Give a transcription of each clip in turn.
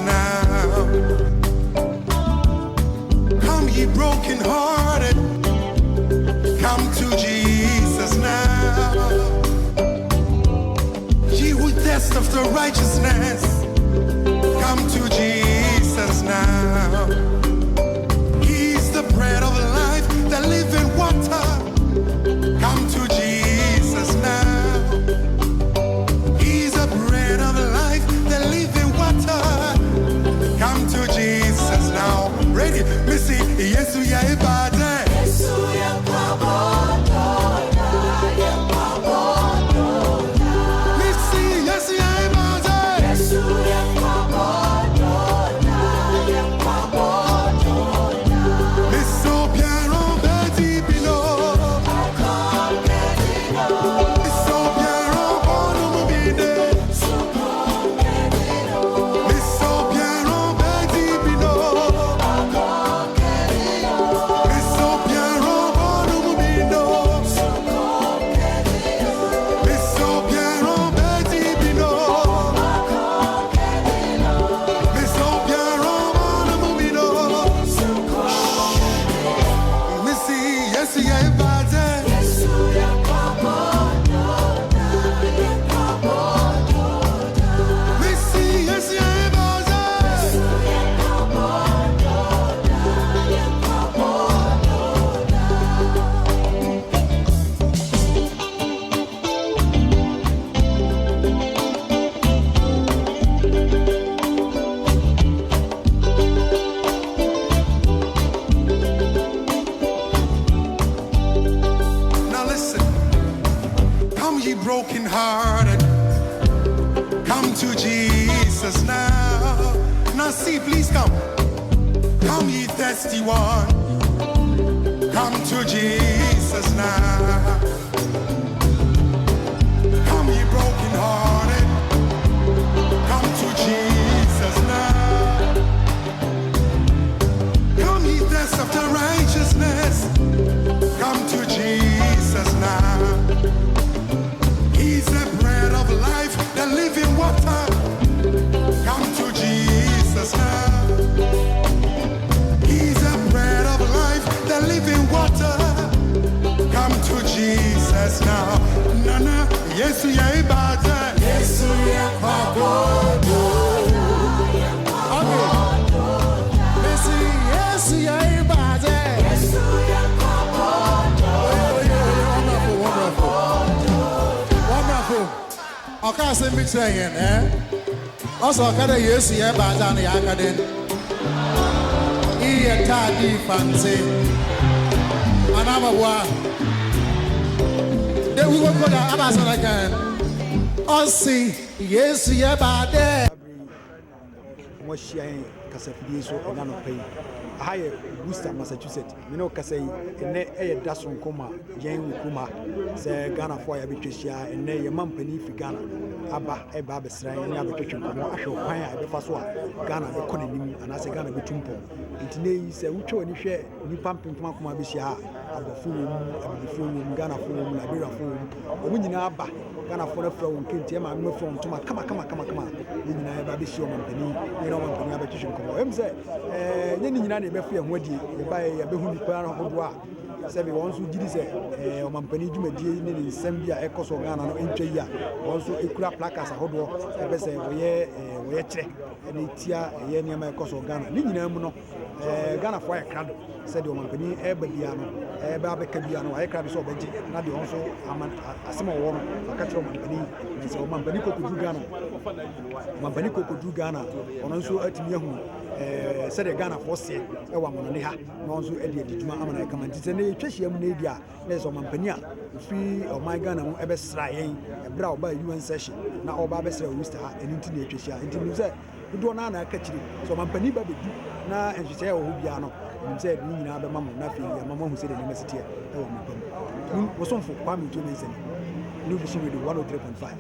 now. Come ye broken-hearted, come to Jesus now. Ye who thirst after righteousness, come to Jesus now. He's the bread of life, the living water. Come to Jesus now. He's the bread of life, the living water. Come to Jesus now. Ready? Missy, yes, we are about that. Missy, yes, we are about that. Miss Sopiano, Betty Pino. Miss Sopiano, Bono Mobile. Miss Sopiano, Betty Pino. Miss Sopiano, Bono Mobile. Miss Sopiano, Betty Pino. Miss Sopiano, Bono Mobile. Missy, yes, yeah, about that. Missy, yes, yeah, about that. Now listen, come ye broken-hearted, come to Jesus now. Now see, please come. Come ye thirsty one, come to Jesus now. Come ye broken-hearted, come to Jesus now. Come ye thirst after righteousness, come to Jesus now. He's the bread of life, the living water. Come to Jesus now. He's the bread of life, the living water. Come to Jesus now. Nana, yes, we are about that. Yes, we are about yes, we are about that. Wonderful. I can't say me saying, also, I can't use the Bazan Yakadin. He tadi fancy. And I'm a one. Then we will go to Amazon again. Oh, see, yes, we are about that. Kasafidi so ena no pay aye Worcester Massachusetts me no kasai ene dason koma yen kuma se Ghana for ya betwehia ene ye mampani fi Ghana aba eba besran ene abetwetwe komo ahwe kwan a befa so a Ghana be konanim anase Ghana betumpo intine yi se wutwe oni hwe nipa mpempem akoma behia ha abofo wom Ghana fo wom Liberia fo wom nyina aba Ghana for na fra won kenti ma me fo ntoma kama ni nyina eba behia mampani ni no mampani abetwetwe komo em se nyeni nyina na ebefu ya hwadi ebae ya behu nipa na hodo a se be won so gidi se omampani dwumadie ne ne nsem bia ekoso Ghana no entwa yi a won so ekura placards ahodo ebe se woye kire ene tia ye niam ekoso Ghana ni nyina mu no Ghana for ya krado se de omampani eba bia no eba abeka bia no aye krado so obeji na de won so asema wo no akatro omampani se omampani kokodu Ghana omampani kokodu Ghana ono so atimi ahu said the Ghana for say, a woman on ha, no so Eddie Duma Amana Command. Ne Chesham Nadia, there's a Mampania, free of my Ghana, ever srying, a brow by UN session, now all Babes Worcester, and into the Cheshire, into Musa, who don't know catch it. So Mampani Baby, now and she said, oh, Biano, and said, Nina, the mamma, nothing, your mamma who said the university, was on for Kwame to Mason. New Vision with 103.5.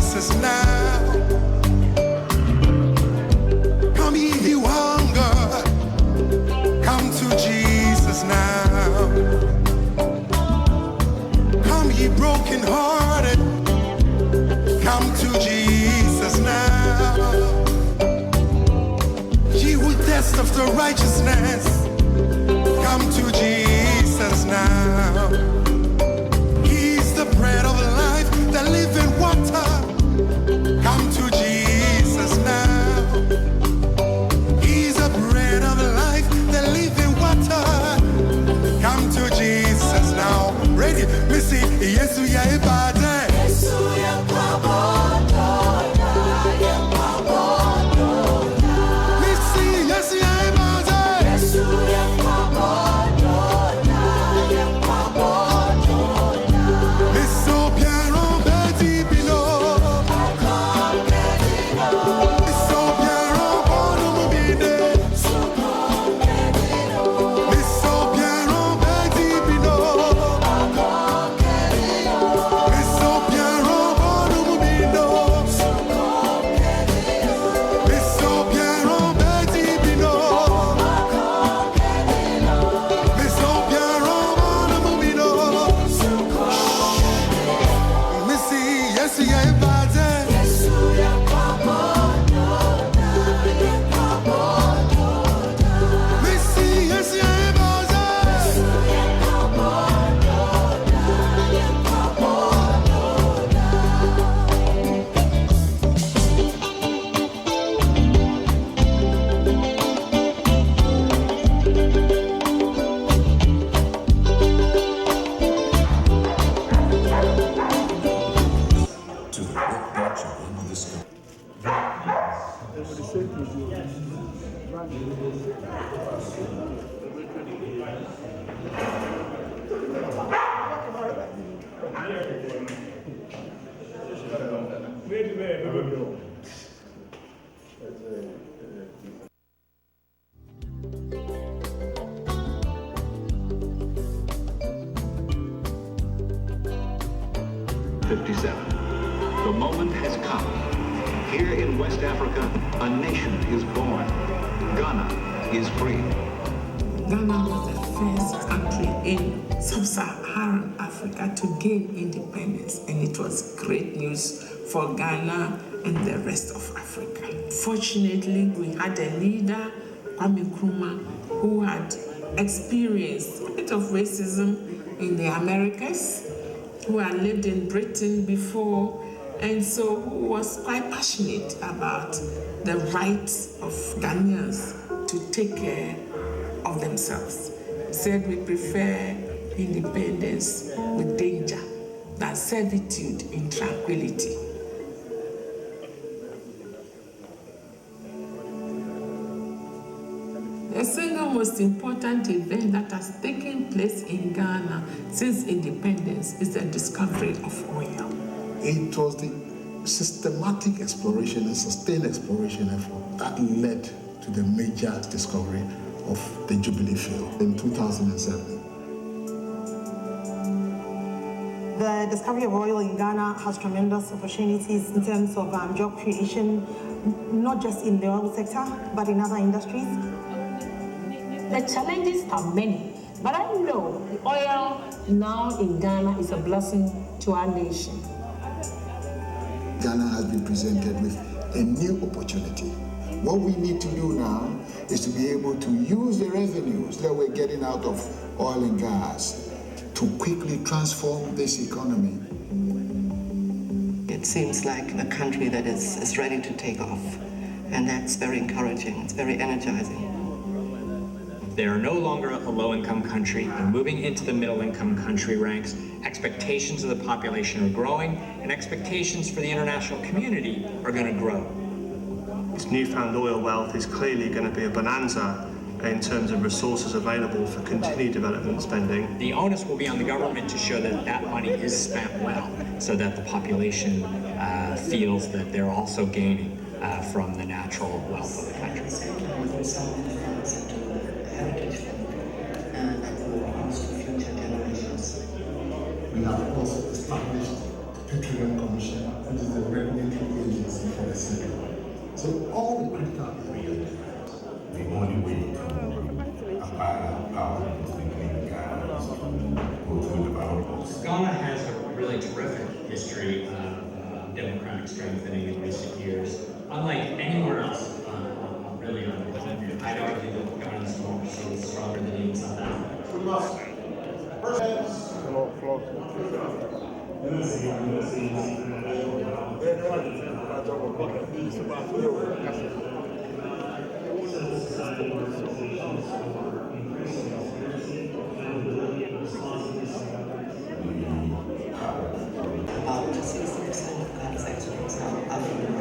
Jesus now. Come ye who hunger, come to Jesus now. Come ye brokenhearted, come to Jesus now. Ye who thirst after righteousness, come to Jesus now. He's the bread of life, the living water. Come to Jesus now. He's the bread of life, the living water. Come to Jesus now. Ready? Missy, yes, we are about that. Missy, yes, we are about that. The moment has come. Here in West Africa, a nation is born. Ghana is free. Ghana was the first country in sub-Saharan Africa to gain independence, and it was great news for Ghana and the rest of Africa. Fortunately, we had a leader, Kwame Nkrumah, who had experienced a bit of racism in the Americas, who had lived in Britain before, and so who was quite passionate about the rights of Ghanaians to take care of themselves. Said we prefer independence with danger than servitude in tranquility. The single most important event that has taken place in Ghana since independence is the discovery of oil. It was the systematic exploration and sustained exploration effort that led to the major discovery of the Jubilee Field in 2007. The discovery of oil in Ghana has tremendous opportunities in terms of job creation, not just in the oil sector, but in other industries. The challenges are many, but I know the oil now in Ghana is a blessing to our nation. Ghana has been presented with a new opportunity. What we need to do now is to be able to use the revenues that we're getting out of oil and gas to quickly transform this economy. It seems like a country that is ready to take off, and that's very encouraging, it's very energizing. They are no longer a low-income country. They're moving into the middle-income country ranks. Expectations of the population are growing, and expectations for the international community are going to grow. This newfound oil wealth is clearly going to be a bonanza in terms of resources available for continued development spending. The onus will be on the government to show that that money is spent well, so that the population feels that they're also gaining from the natural wealth of the country. We have also established the Petroleum Commission, which is the revenue only way apart power will develop. Ghana has a really terrific history of democratic strengthening in recent years. Unlike anywhere else, really on the continent, I'd argue that Ghana's democracy is stronger than even South Africa. We must. About 60% of Ghana's exports are African.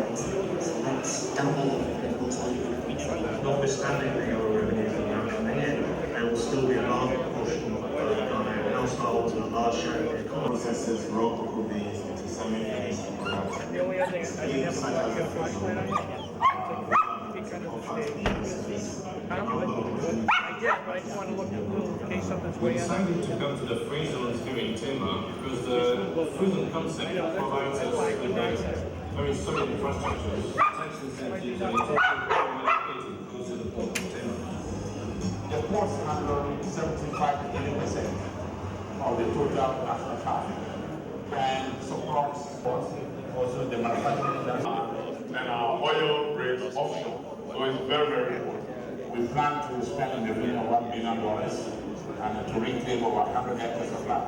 That's double of the most. Notwithstanding the oil revenues in Ghana, there will still be a large proportion of Ghanaian households and a large share of the economy. Processes raw cocoa beans into semi-finished products. Schemes such as the We decided to come to the free zones here in Tema because the free zone concept provides us with very solid infrastructures, tax incentives, and located close to the port of Tema. The ports handle 75 to 80% of the total national traffic, and supports also the manufacturing industry and our oil rates offshore. So it's very, very important. We plan to spend in the region of $1 billion and to reclaim over 100 hectares of land.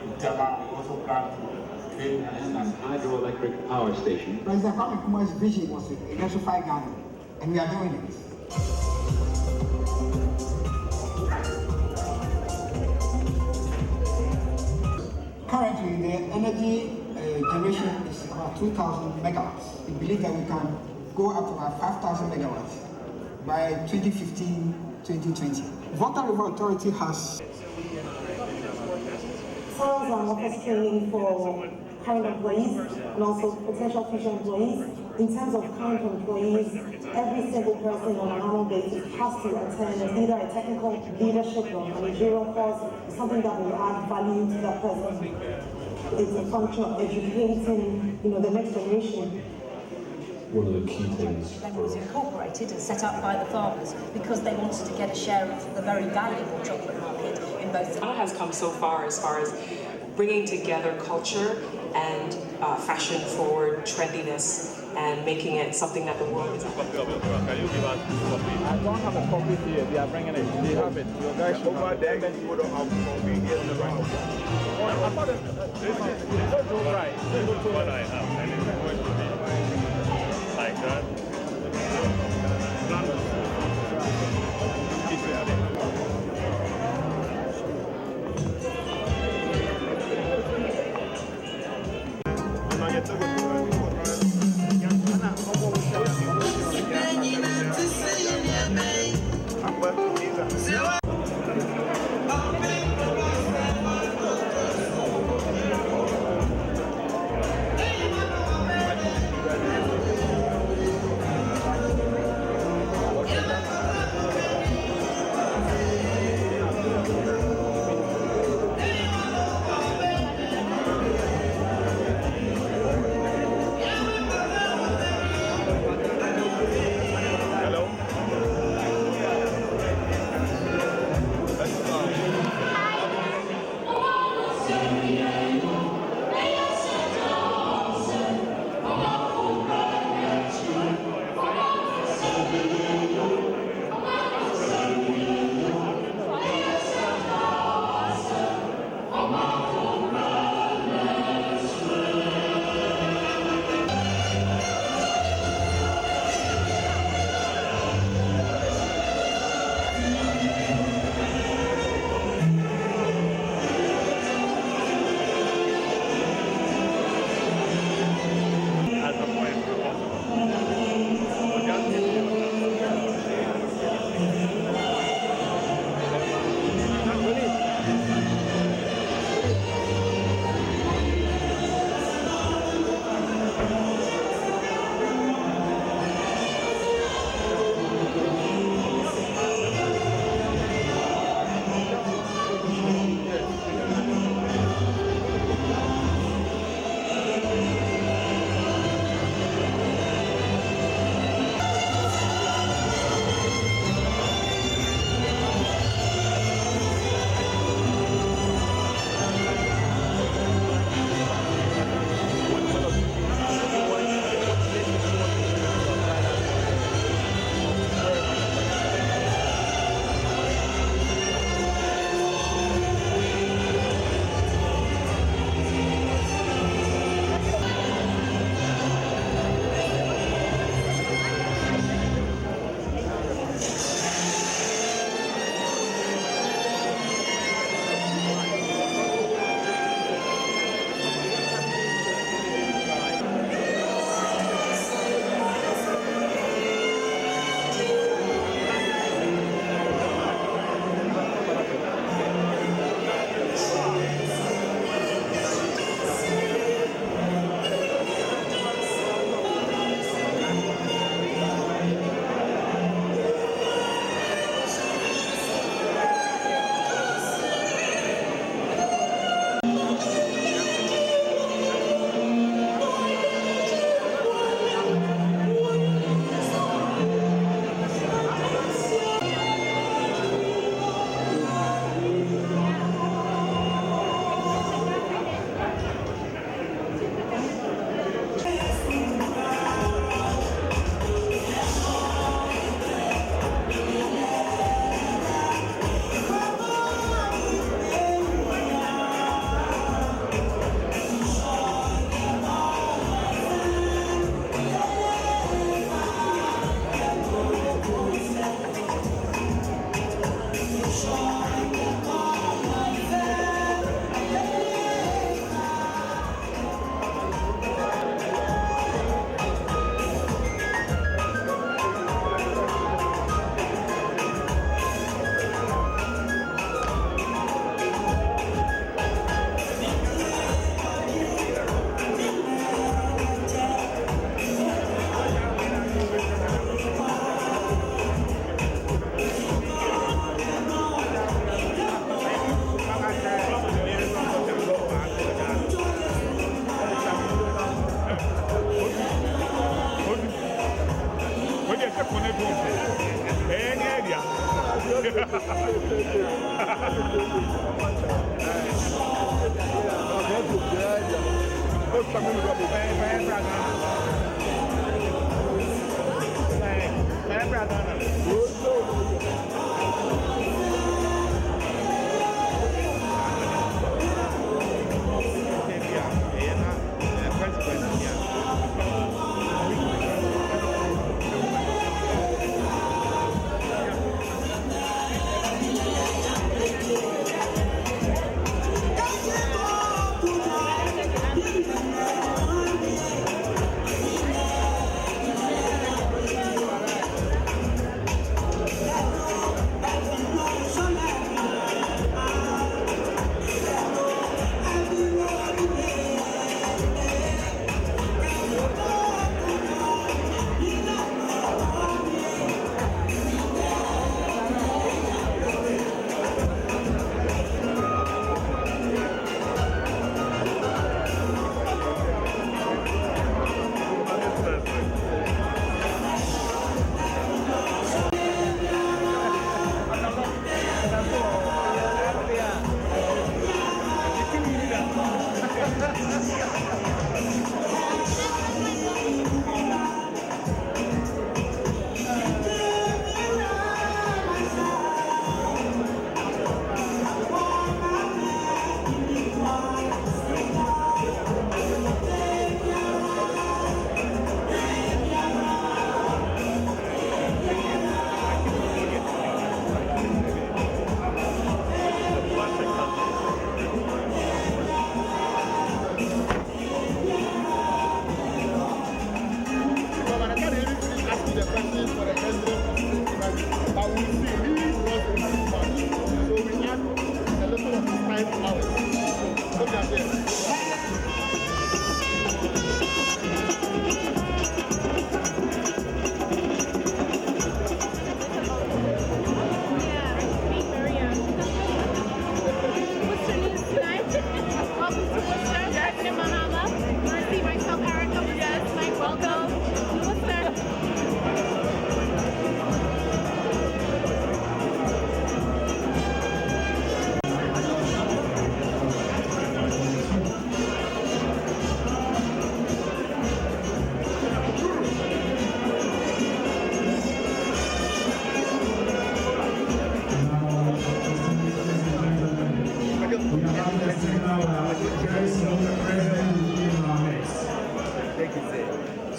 In Tema, we also plan to claim an hydroelectric power station. President Kwame Nkrumah's vision was to electrify Ghana, and we are doing it. Currently, the energy generation is about 2,000 megawatts. We believe that we can go up to about 5,000 megawatts by 2015-2020. Volta River Authority has SARS offers training for current employees and also potential future employees. In terms of current employees, every single person on an annual basis has to attend either a technical leadership or managerial course, something that will add value to that person. It's a function of educating, the next generation. One of the key things Then it was incorporated and set up by the farmers because they wanted to get a share of the very valuable chocolate market in both. Ghana has come so far as bringing together culture and fashion-forward trendiness and making it something that the world is. Can you give us this copy? I don't have a copy here. They are bringing it. They have it. Your guys should over there. People don't have a copy here in the right. This is not too right. This is what I have, and it's going to be like that.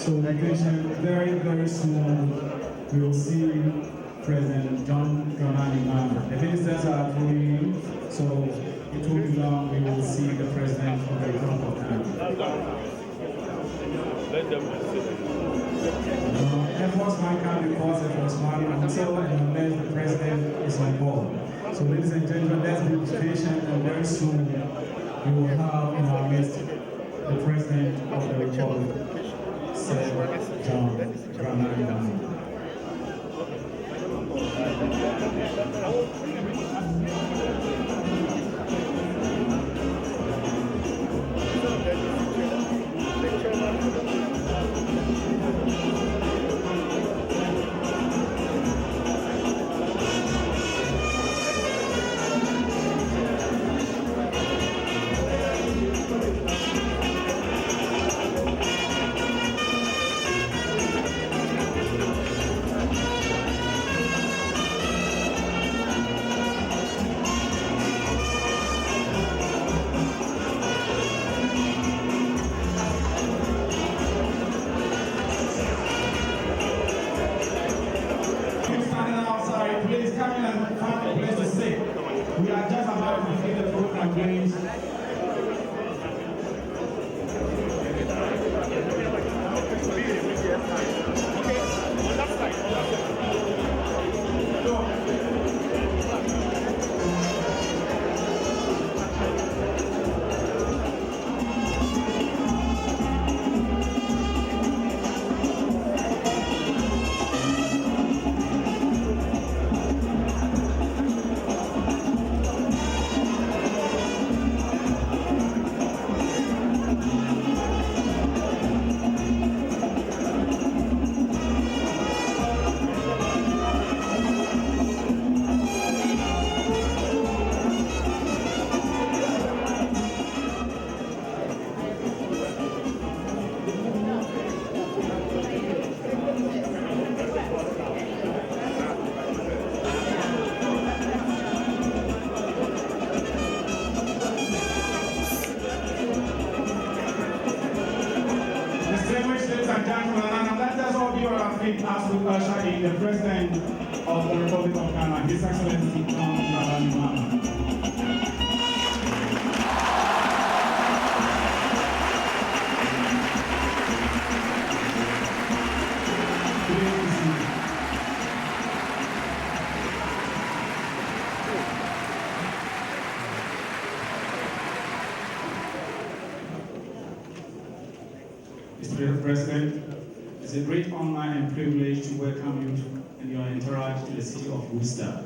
So very, very soon, we will see President John Dramani Mahama. The ministers are going, so it won't be long, we will see the President of the Republic of Ghana. Air Force One can't be forced Air Force One until and unless the President is on board. So ladies and gentlemen, let's be patient, and very soon we will have in our midst the President of the Republic, Sir John Dramani Mahama. ladies and gentlemen, let us all be on our feet as we usher in the President of the Republic of Ghana, His Excellency John Dramani Mahama. Mr. President, it's a great honor and privilege to welcome you and your entourage to the city of Worcester.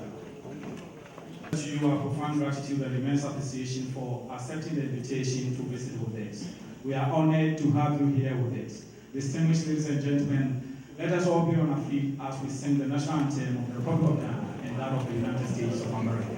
To you, our profound gratitude and immense appreciation for accepting the invitation to visit with us. We are honored to have you here with us. Distinguished ladies and gentlemen, let us all be on our feet as we sing the national anthem of the Republic of Ghana and that of the United States of America.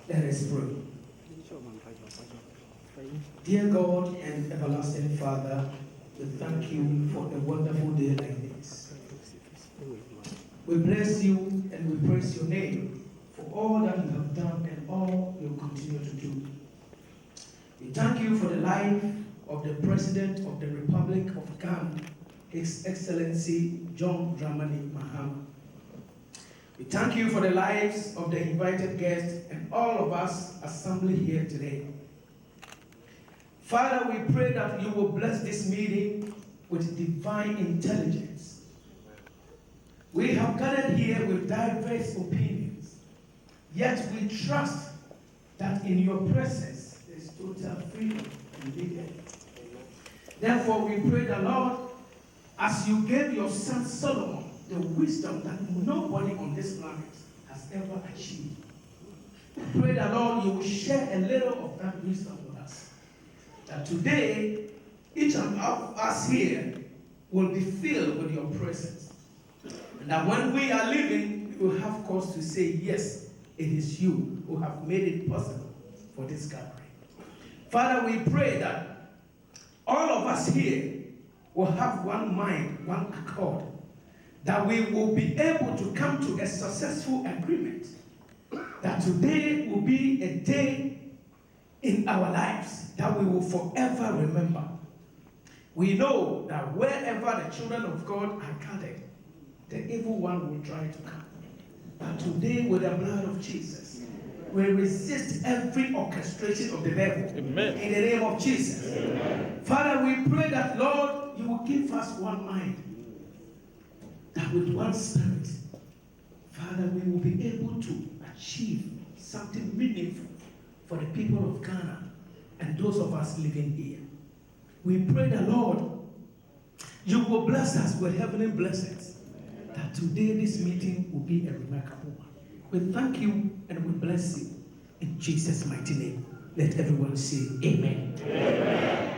Let us pray. Dear God and everlasting Father, we thank you for a wonderful day like this. We bless you and we praise your name for all that you have done and all you continue to do. We thank you for the life of the President of the Republic of Ghana, His Excellency John Dramani Mahama. We thank you for the lives of the invited guests and all of us assembled here today. Father, we pray that you will bless this meeting with divine intelligence. We have gathered here with diverse opinions, yet we trust that in your presence there is total freedom and liberty. Therefore, we pray the Lord, as you gave your son Solomon the wisdom that nobody on this planet has ever achieved. We pray that, Lord, you will share a little of that wisdom with us. That today, each of us here will be filled with your presence. And that when we are leaving, we will have cause to say, yes, it is you who have made it possible for this gathering. Father, we pray that all of us here will have one mind, one accord, that we will be able to come to a successful agreement, that today will be a day in our lives that we will forever remember. We know that wherever the children of God are gathered, the evil one will try to come. But today, with the blood of Jesus, we resist every orchestration of the devil. Amen. In the name of Jesus. Amen. Father, we pray that, Lord, you will give us one mind, that with one spirit, Father, we will be able to achieve something meaningful for the people of Ghana and those of us living here. We pray the Lord, you will bless us with heavenly blessings, that today this meeting will be a remarkable one. We thank you and we bless you in Jesus' mighty name. Let everyone say amen. Amen.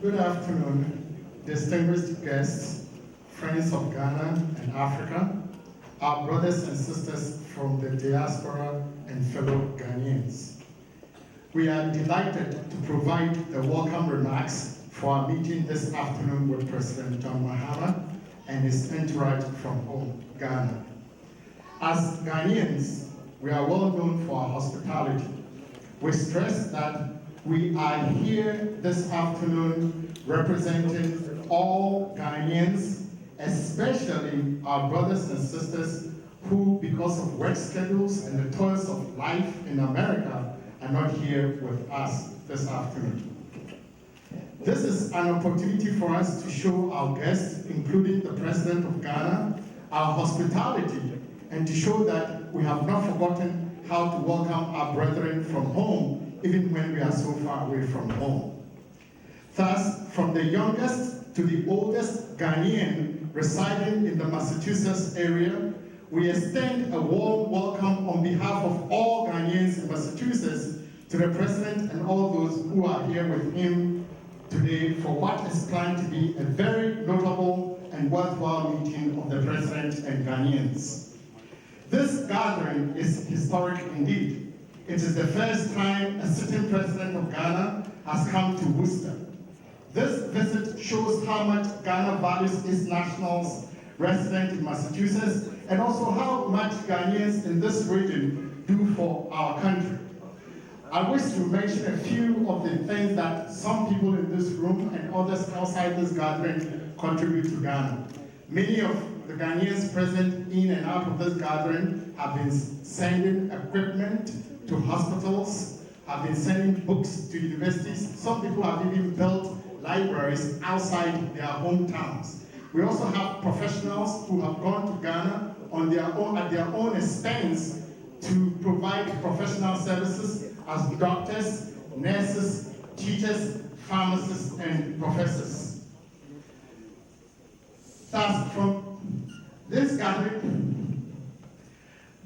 Good afternoon, distinguished guests, friends of Ghana and Africa, our brothers and sisters from the diaspora and fellow Ghanaians. We are delighted to provide the welcome remarks for our meeting this afternoon with President John Mahama and his entourage from home, Ghana. As Ghanaians, we are well known for our hospitality. We stress that we are here this afternoon representing all Ghanaians, especially our brothers and sisters who, because of work schedules and the toils of life in America, are not here with us this afternoon. This is an opportunity for us to show our guests, including the President of Ghana, our hospitality, and to show that we have not forgotten how to welcome our brethren from home, even when we are so far away from home. Thus, from the youngest to the oldest Ghanaian residing in the Massachusetts area, we extend a warm welcome on behalf of all Ghanaians in Massachusetts to the President and all those who are here with him today for what is planned to be a very notable and worthwhile meeting of the President and Ghanaians. This gathering is historic indeed. It is the first time a sitting President of Ghana has come to Worcester. This visit shows how much Ghana values its nationals resident in Massachusetts, and also how much Ghanaians in this region do for our country. I wish to mention a few of the things that some people in this room and others outside this gathering contribute to Ghana. Many of the Ghanaians present in and out of this gathering have been sending equipment to hospitals, have been sending books to universities. Some people have even built libraries outside their hometowns. We also have professionals who have gone to Ghana on their own, at their own expense to provide professional services as doctors, nurses, teachers, pharmacists, and professors. Thus, from this gathering,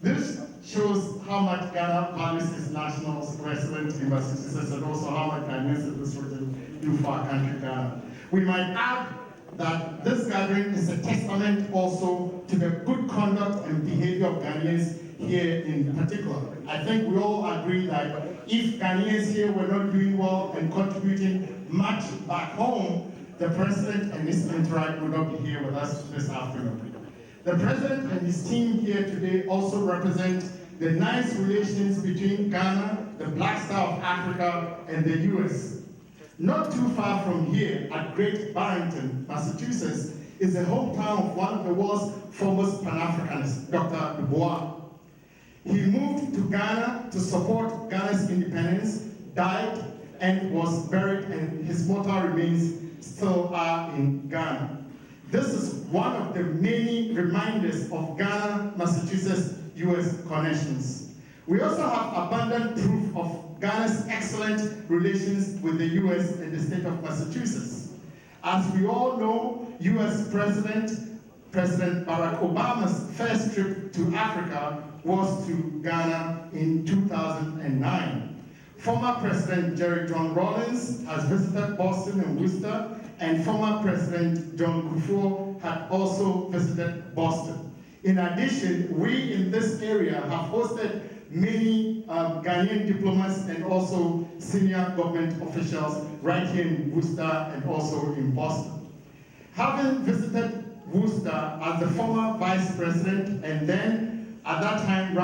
this shows how much Ghana values its nationals resident in Massachusetts, and also how much Ghanaians in this region do for our country, Ghana. We might add that this gathering is a testament also to the good conduct and behavior of Ghanaians here in particular. I think we all agree that if Ghanaians here were not doing well and contributing much back home, the President and his entourage would not be here with us this afternoon. The President and his team here today also represent the nice relations between Ghana, the Black Star of Africa, and the US. Not too far from here, at Great Barrington, Massachusetts, is the hometown of one of the world's foremost Pan-Africanists, Dr. Du Bois. He moved to Ghana to support Ghana's independence, died, and was buried, and his mortal remains still are in Ghana. This is one of the many reminders of Ghana, Massachusetts, US connections. We also have abundant proof of Ghana's excellent relations with the US and the state of Massachusetts. As we all know, US President Barack Obama's first trip to Africa was to Ghana in 2009. Former President Jerry John Rawlings has visited Boston and Worcester, and former President John Kufuor had also visited Boston. In addition, we in this area have hosted many Ghanaian diplomats and also senior government officials right here in Worcester and also in Boston. Having visited Worcester as the former vice president and then at that time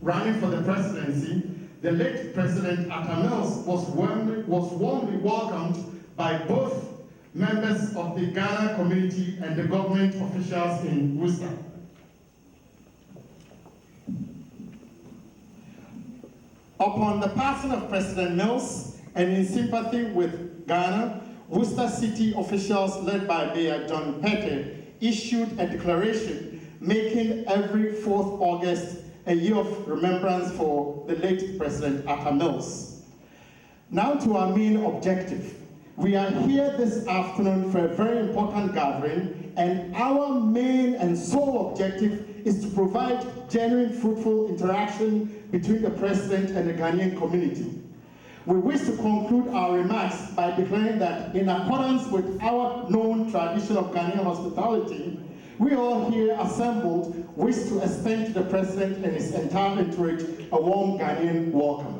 running for the presidency, the late President Atta Mills was warmly welcomed by both members of the Ghana community and the government officials in Worcester. Upon the passing of President Mills and in sympathy with Ghana, Worcester City officials led by Mayor John Pete issued a declaration making every 4th August a year of remembrance for the late President Atta Mills. Now to our main objective. We are here this afternoon for a very important gathering, and our main and sole objective is to provide genuine, fruitful interaction between the President and the Ghanaian community. We wish to conclude our remarks by declaring that in accordance with our known tradition of Ghanaian hospitality, we all here assembled wish to extend to the President and his entire entourage a warm Ghanaian welcome.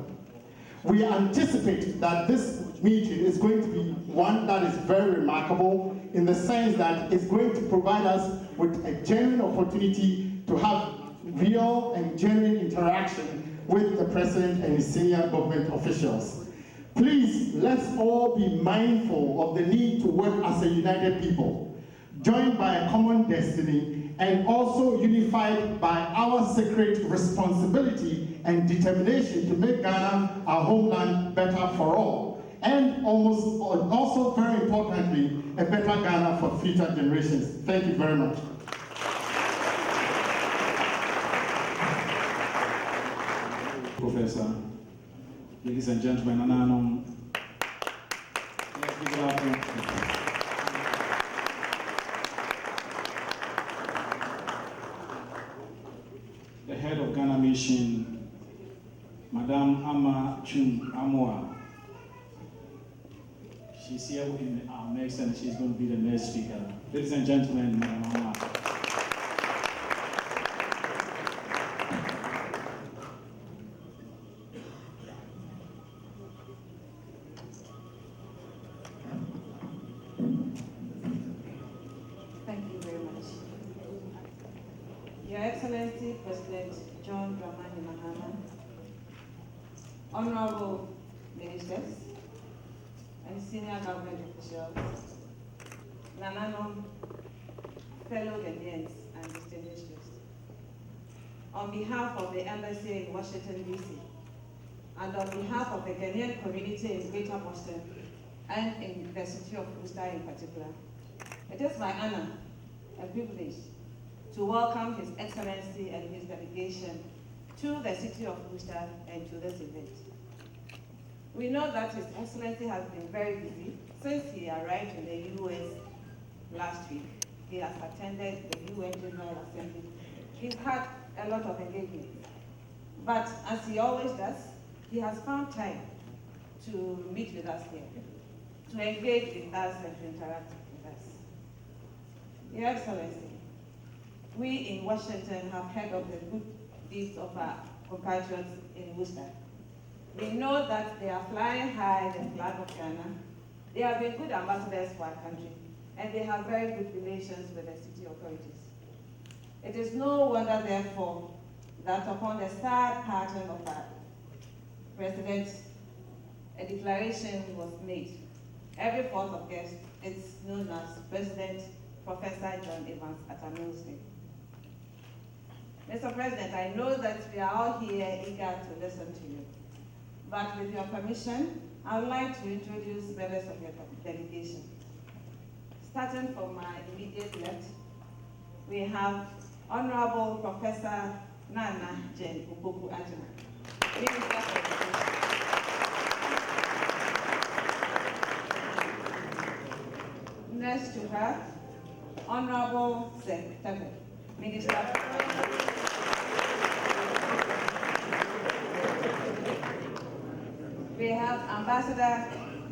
We anticipate that this meeting is going to be one that is very remarkable in the sense that it's going to provide us with a genuine opportunity to have real and genuine interaction with the President and his senior government officials. Please, let's all be mindful of the need to work as a united people, joined by a common destiny, and also unified by our sacred responsibility and determination to make Ghana, our homeland, better for all, and also very importantly, a better Ghana for future generations. Thank you very much. Professor, ladies and gentlemen, let's give it up. The head of Ghana Mission, Madame Ama Chum Amoa. She's here in our next, and she's going to be the next speaker. Ladies and gentlemen, Madame Ama. Thank you very much. Your Excellency, President John Dramani Mahama, honorable ministers and senior government officials, Nananom, fellow Ghanaians and distinguished guests. On behalf of the Embassy in Washington, D.C., and on behalf of the Ghanaian community in Greater Boston and in the city of Worcester in particular, it is my honor and privilege to welcome His Excellency and his delegation to the city of Worcester and to this event. We know that His Excellency has been very busy since he arrived in the U.S. last week. He has attended the UN General Assembly. He's had a lot of engagement. But as he always does, he has found time to meet with us here, to engage with us and to interact with us. Your Excellency, we in Washington have heard of the good deeds of our compatriots in Worcester. We know that they are flying high the flag of Ghana. They have been good ambassadors for our country, and they have very good relations with the city authorities. It is no wonder, therefore, that upon the sad pattern of our President, a declaration was made. Every 4th of August, it's known as President Professor John Evans Atta Mills Day. Mr. President, I know that we are all here eager to listen to you. But with your permission, I would like to introduce members of your delegation. Starting from my immediate left, we have Honorable Professor Nana Jen Uboku Ajima, Minister for Education. Next to her, Honorable Zek Tebe, Minister for Finance. We have Ambassador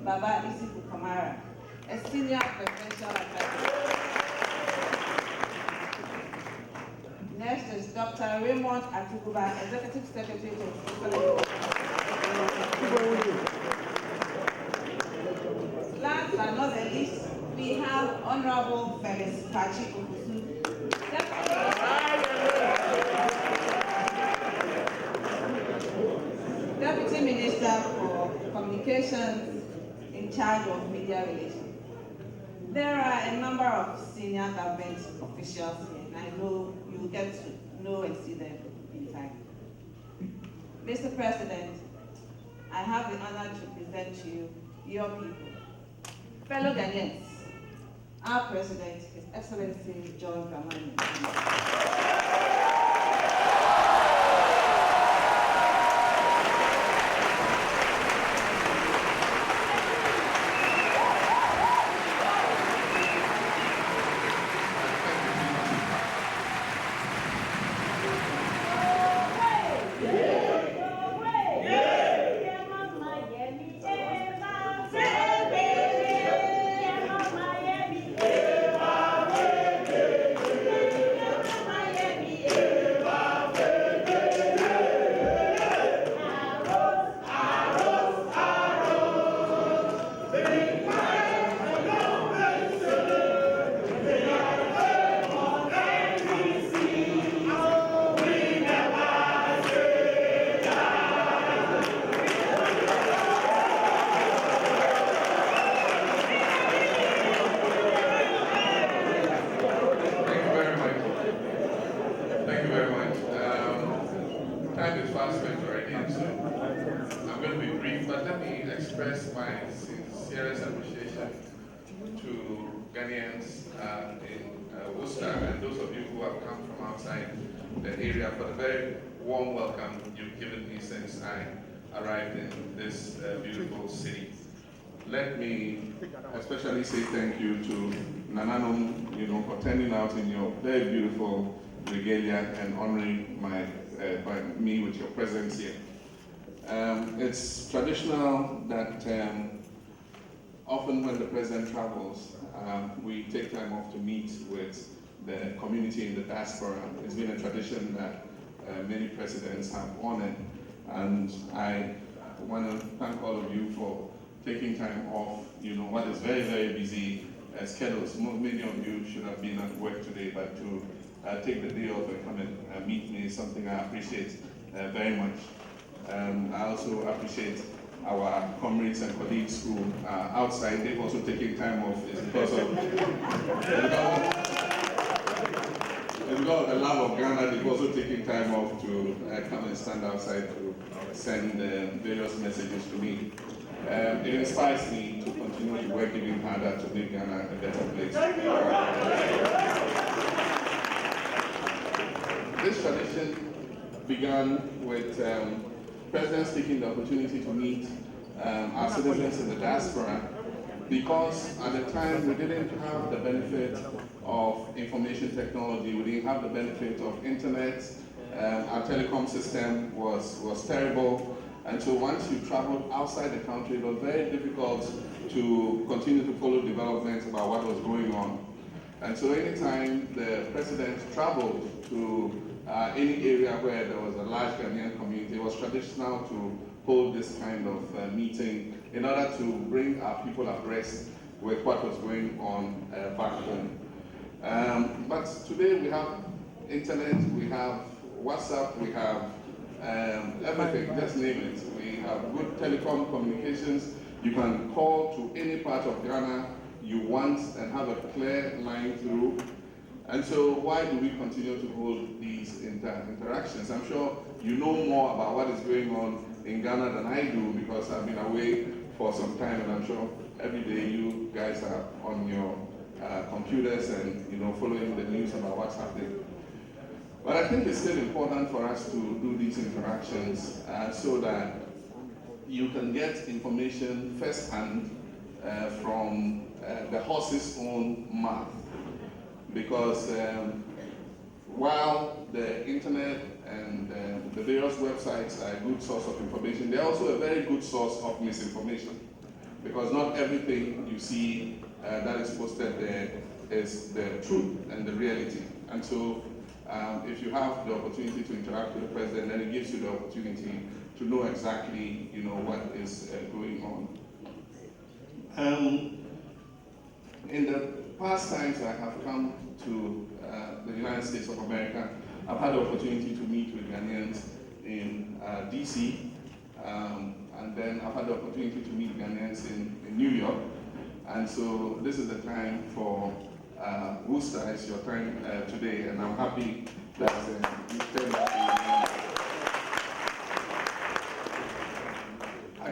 Baba Isiku Kamara, a senior presidential advisor. Next is Dr. Raymond Atuguba, Executive Secretary to Last but not the least, we have Honorable Felix Pachi Okusu, Deputy Minister for Communications in charge of media relations. There are a number of senior government officials here, and I know you will get to know and see them in time. Mr. President, I have the honor to present to you your people. Fellow Ghanaians, our President, His Excellency John Dramani. Express my sincerest appreciation to Ghanaians in Worcester and those of you who have come from outside the area for the very warm welcome you've given me since I arrived in this beautiful city. Let me especially say thank you to Nananum, for turning out in your very beautiful regalia and honoring me with your presence here. It's traditional that often when the president travels, we take time off to meet with the community in the diaspora. It's been a tradition that many presidents have honored, and I want to thank all of you for taking time off, what is very, very busy schedules. Many of you should have been at work today, but to take the day off and come and meet me is something I appreciate very much. I also appreciate our comrades and colleagues who are outside. They've also taken time off. It's because of the love of Ghana. They've also taken time off to come and stand outside to send various messages to me. It inspires me to continue to work even harder to make Ghana a better place. This tradition began with presidents taking the opportunity to meet our citizens in the diaspora, because at the time we didn't have the benefit of information technology, we didn't have the benefit of internet, our telecom system was terrible, and so once you traveled outside the country, it was very difficult to continue to follow developments about what was going on. And so anytime the president traveled to any area where there was a large Ghanaian community, it was traditional to hold this kind of meeting in order to bring our people abreast with what was going on back home. But today we have internet, we have WhatsApp, we have everything, just name it. We have good telecom communications. You can call to any part of Ghana you want and have a clear line through. And so why do we continue to hold these interactions? I'm sure you know more about what is going on in Ghana than I do, because I've been away for some time, and I'm sure every day you guys are on your computers and following the news about what's happening. But I think it's still important for us to do these interactions so that you can get information firsthand from the horse's own mouth. Because while the internet and the various websites are a good source of information, they're also a very good source of misinformation. Because not everything you see that is posted there is the truth and the reality. And so if you have the opportunity to interact with the president, then it gives you the opportunity to know exactly what is going on. In the past times I have come to the United States of America, I've had the opportunity to meet with Ghanaians in DC, and then I've had the opportunity to meet Ghanaians in New York. And so this is the time for Worcester. It's your time today, and I'm happy that you came back. I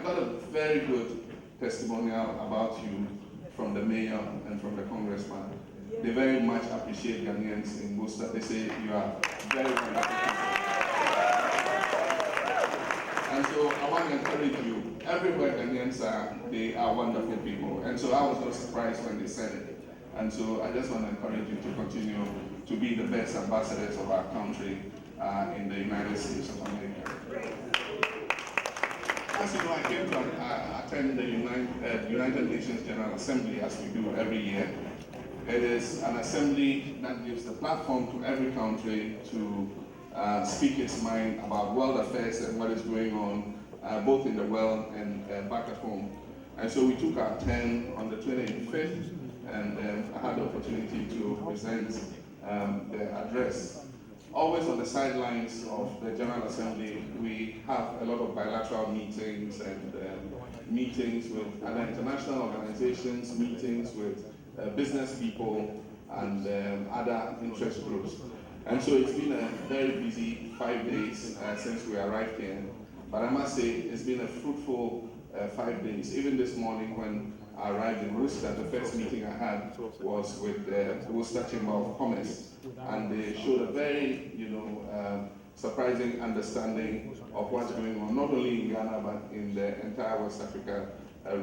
very good testimonial about you from the mayor and from the congressman. They very much appreciate Ghanaians in Worcester. They say you are very wonderful people. And so I want to encourage you, everywhere Ghanaians are, they are wonderful people. And so I was not surprised when they said it. And so I just want to encourage you to continue to be the best ambassadors of our country in the United States of America. As you know, I came to attend the United Nations General Assembly, as we do every year. It is an assembly that gives the platform to every country to speak its mind about world affairs and what is going on, both in the world and back at home. And so we took our turn on the 25th, and I had the opportunity to present the address. Always on the sidelines of the General Assembly, we have a lot of bilateral meetings and meetings with other international organizations, meetings with business people and other interest groups. And so it's been a very busy 5 days since we arrived here. But I must say it's been a fruitful 5 days. Even this morning when I arrived in Worcester, the first meeting I had was with the Worcester Chamber of Commerce. And they showed a very, surprising understanding of what's going on, not only in Ghana, but in the entire West Africa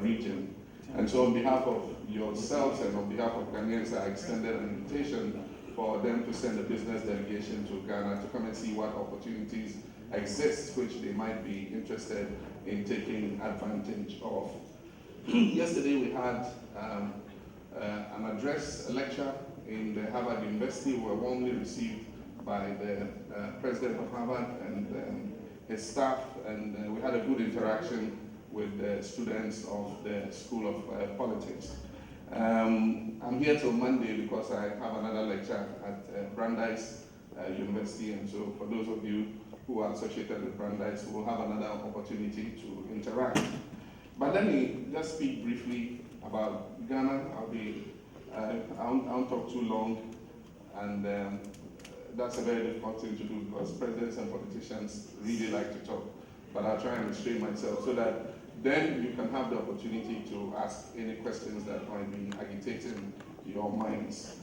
region. And so on behalf of yourselves and on behalf of Ghanaians, I extended an invitation for them to send a business delegation to Ghana to come and see what opportunities exist, which they might be interested in taking advantage of. Yesterday we had an address, a lecture in the Harvard University. We were warmly received by the president of Harvard and his staff, and we had a good interaction with the students of the School of Politics. I'm here till Monday because I have another lecture at Brandeis University, and so for those of you who are associated with Brandeis, we'll have another opportunity to interact. But let me just speak briefly about Ghana. I won't talk too long, and that's a very difficult thing to do because presidents and politicians really like to talk. But I'll try and restrain myself so that then you can have the opportunity to ask any questions that might be agitating your minds.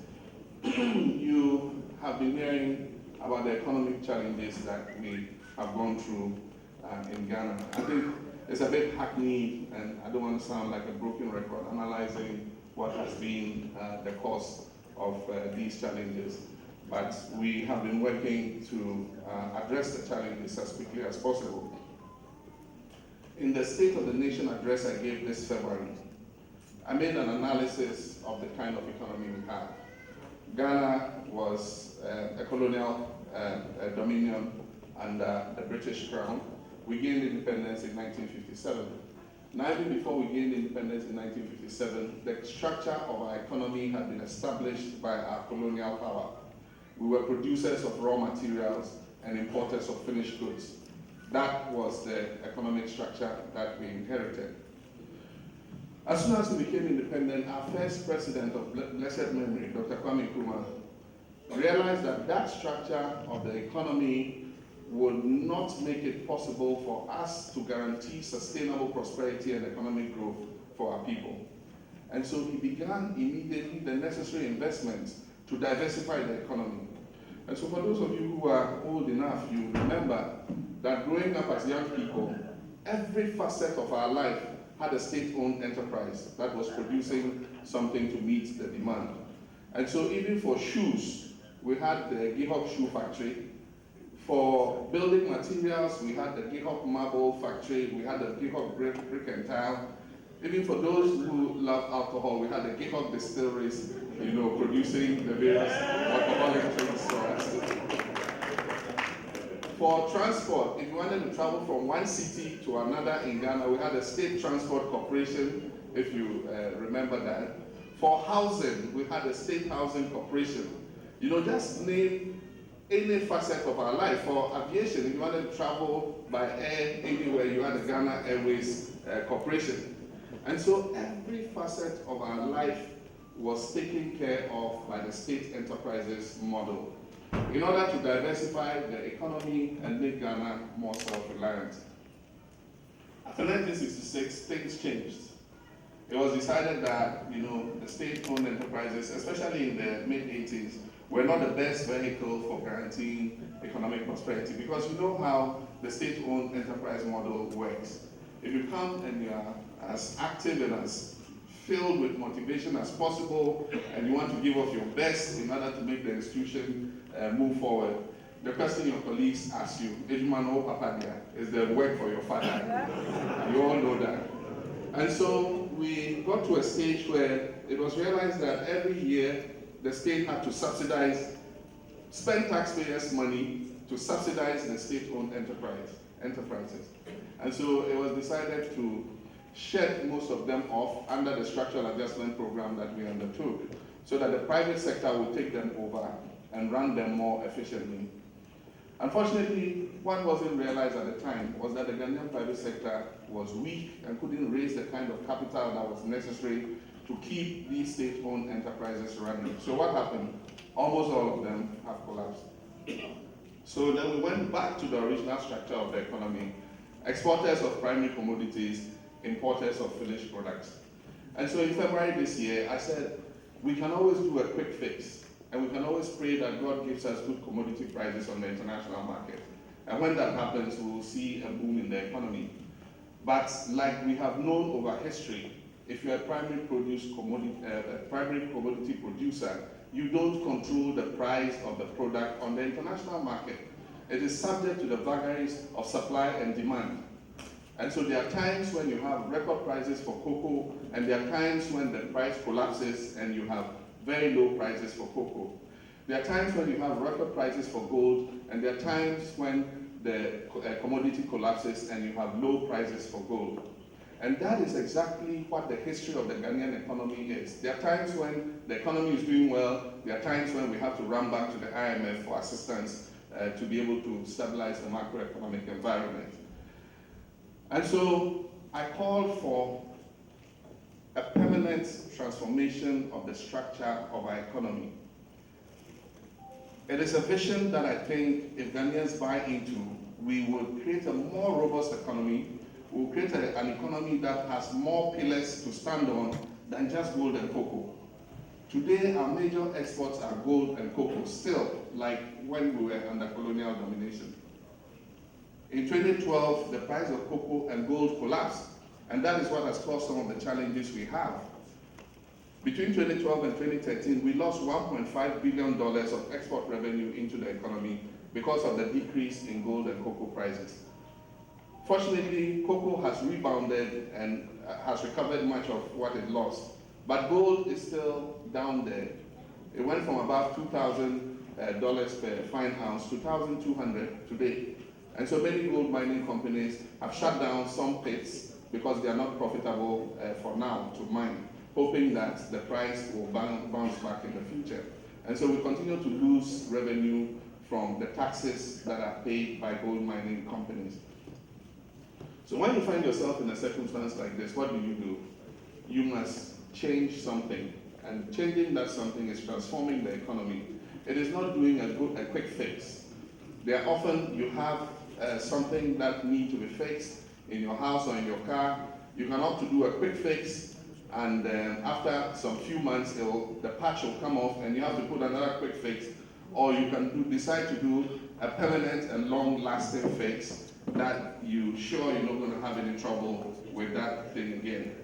You have been hearing about the economic challenges that we have gone through in Ghana. I think it's a bit hackneyed, and I don't want to sound like a broken record analyzing what has been the cause of these challenges. But we have been working to address the challenges as quickly as possible. In the State of the Nation address I gave this February, I made an analysis of the kind of economy we have. Ghana was a colonial dominion under the British Crown. We gained independence in 1957. Now, even before we gained independence in 1957, the structure of our economy had been established by our colonial power. We were producers of raw materials and importers of finished goods. That was the economic structure that we inherited. As soon as we became independent, our first president of blessed memory, Dr. Kwame Nkrumah, realized that that structure of the economy would not make it possible for us to guarantee sustainable prosperity and economic growth for our people. And so he began immediately the necessary investments to diversify the economy. And so for those of you who are old enough, you remember that growing up as young people, every facet of our life had a state-owned enterprise that was producing something to meet the demand. And so even for shoes, we had the Gihok Shoe Factory. For building materials, we had the Gihok Marble Factory, we had the Gihok Brick and Tile. Even for those who love alcohol, we had the Gihok Distilleries, producing the various alcoholic drinks for us. For transport, if you wanted to travel from one city to another in Ghana, we had a State Transport Corporation, if you remember that. For housing, we had a State Housing Corporation. Just name any facet of our life. For aviation, if you wanted to travel by air anywhere, you had the Ghana Airways Corporation. And so every facet of our life was taken care of by the state enterprises model in order to diversify the economy and make Ghana more self-reliant. After 1966, things changed. It was decided that, the state-owned enterprises, especially in the mid-80s, were not the best vehicle for guaranteeing economic prosperity, because you know how the state-owned enterprise model works. If you come and you are as active and as filled with motivation as possible, and you want to give off your best in order to make the institution move forward, the question your colleagues ask you, Ejumano Papadia, is the work for your father. You all know that. And so we got to a stage where it was realized that every year the state had to spend taxpayers' money to subsidize the state-owned enterprises. And so it was decided to shed most of them off under the structural adjustment program that we undertook, so that the private sector would take them over and run them more efficiently. Unfortunately, what wasn't realized at the time was that the Ghanaian private sector was weak and couldn't raise the kind of capital that was necessary to keep these state-owned enterprises running. So what happened? Almost all of them have collapsed. So then we went back to the original structure of the economy: exporters of primary commodities, importers of finished products. And so in February this year, I said, we can always do a quick fix, and we can always pray that God gives us good commodity prices on the international market. And when that happens, we will see a boom in the economy. But like we have known over history, if you're a primary commodity producer, you don't control the price of the product on the international market. It is subject to the vagaries of supply and demand. And so there are times when you have record prices for cocoa, and there are times when the price collapses and you have very low prices for cocoa. There are times when you have record prices for gold, and there are times when the commodity collapses and you have low prices for gold. And that is exactly what the history of the Ghanaian economy is. There are times when the economy is doing well. There are times when we have to run back to the IMF for assistance to be able to stabilize the macroeconomic environment. And so I called for a permanent transformation of the structure of our economy. It is a vision that I think if Ghanaians buy into, we will create a more robust economy. We will create an economy that has more pillars to stand on than just gold and cocoa. Today, our major exports are gold and cocoa, still, like when we were under colonial domination. In 2012, the price of cocoa and gold collapsed, and that is what has caused some of the challenges we have. Between 2012 and 2013, we lost $1.5 billion of export revenue into the economy because of the decrease in gold and cocoa prices. Fortunately, cocoa has rebounded and has recovered much of what it lost, but gold is still down there. It went from about $2,000 per fine ounce to $1,200 today. And so many gold mining companies have shut down some pits because they are not profitable for now to mine, hoping that the price will bounce back in the future. And so we continue to lose revenue from the taxes that are paid by gold mining companies. So when you find yourself in a circumstance like this, what do? You must change something. And changing that something is transforming the economy. It is not doing a quick fix. There are often you have something that needs to be fixed in your house or in your car. You can opt to do a quick fix, and after some few months, the patch will come off and you have to put another quick fix. Or you can decide to do a permanent and long-lasting fix that you're sure you're not going to have any trouble with that thing again.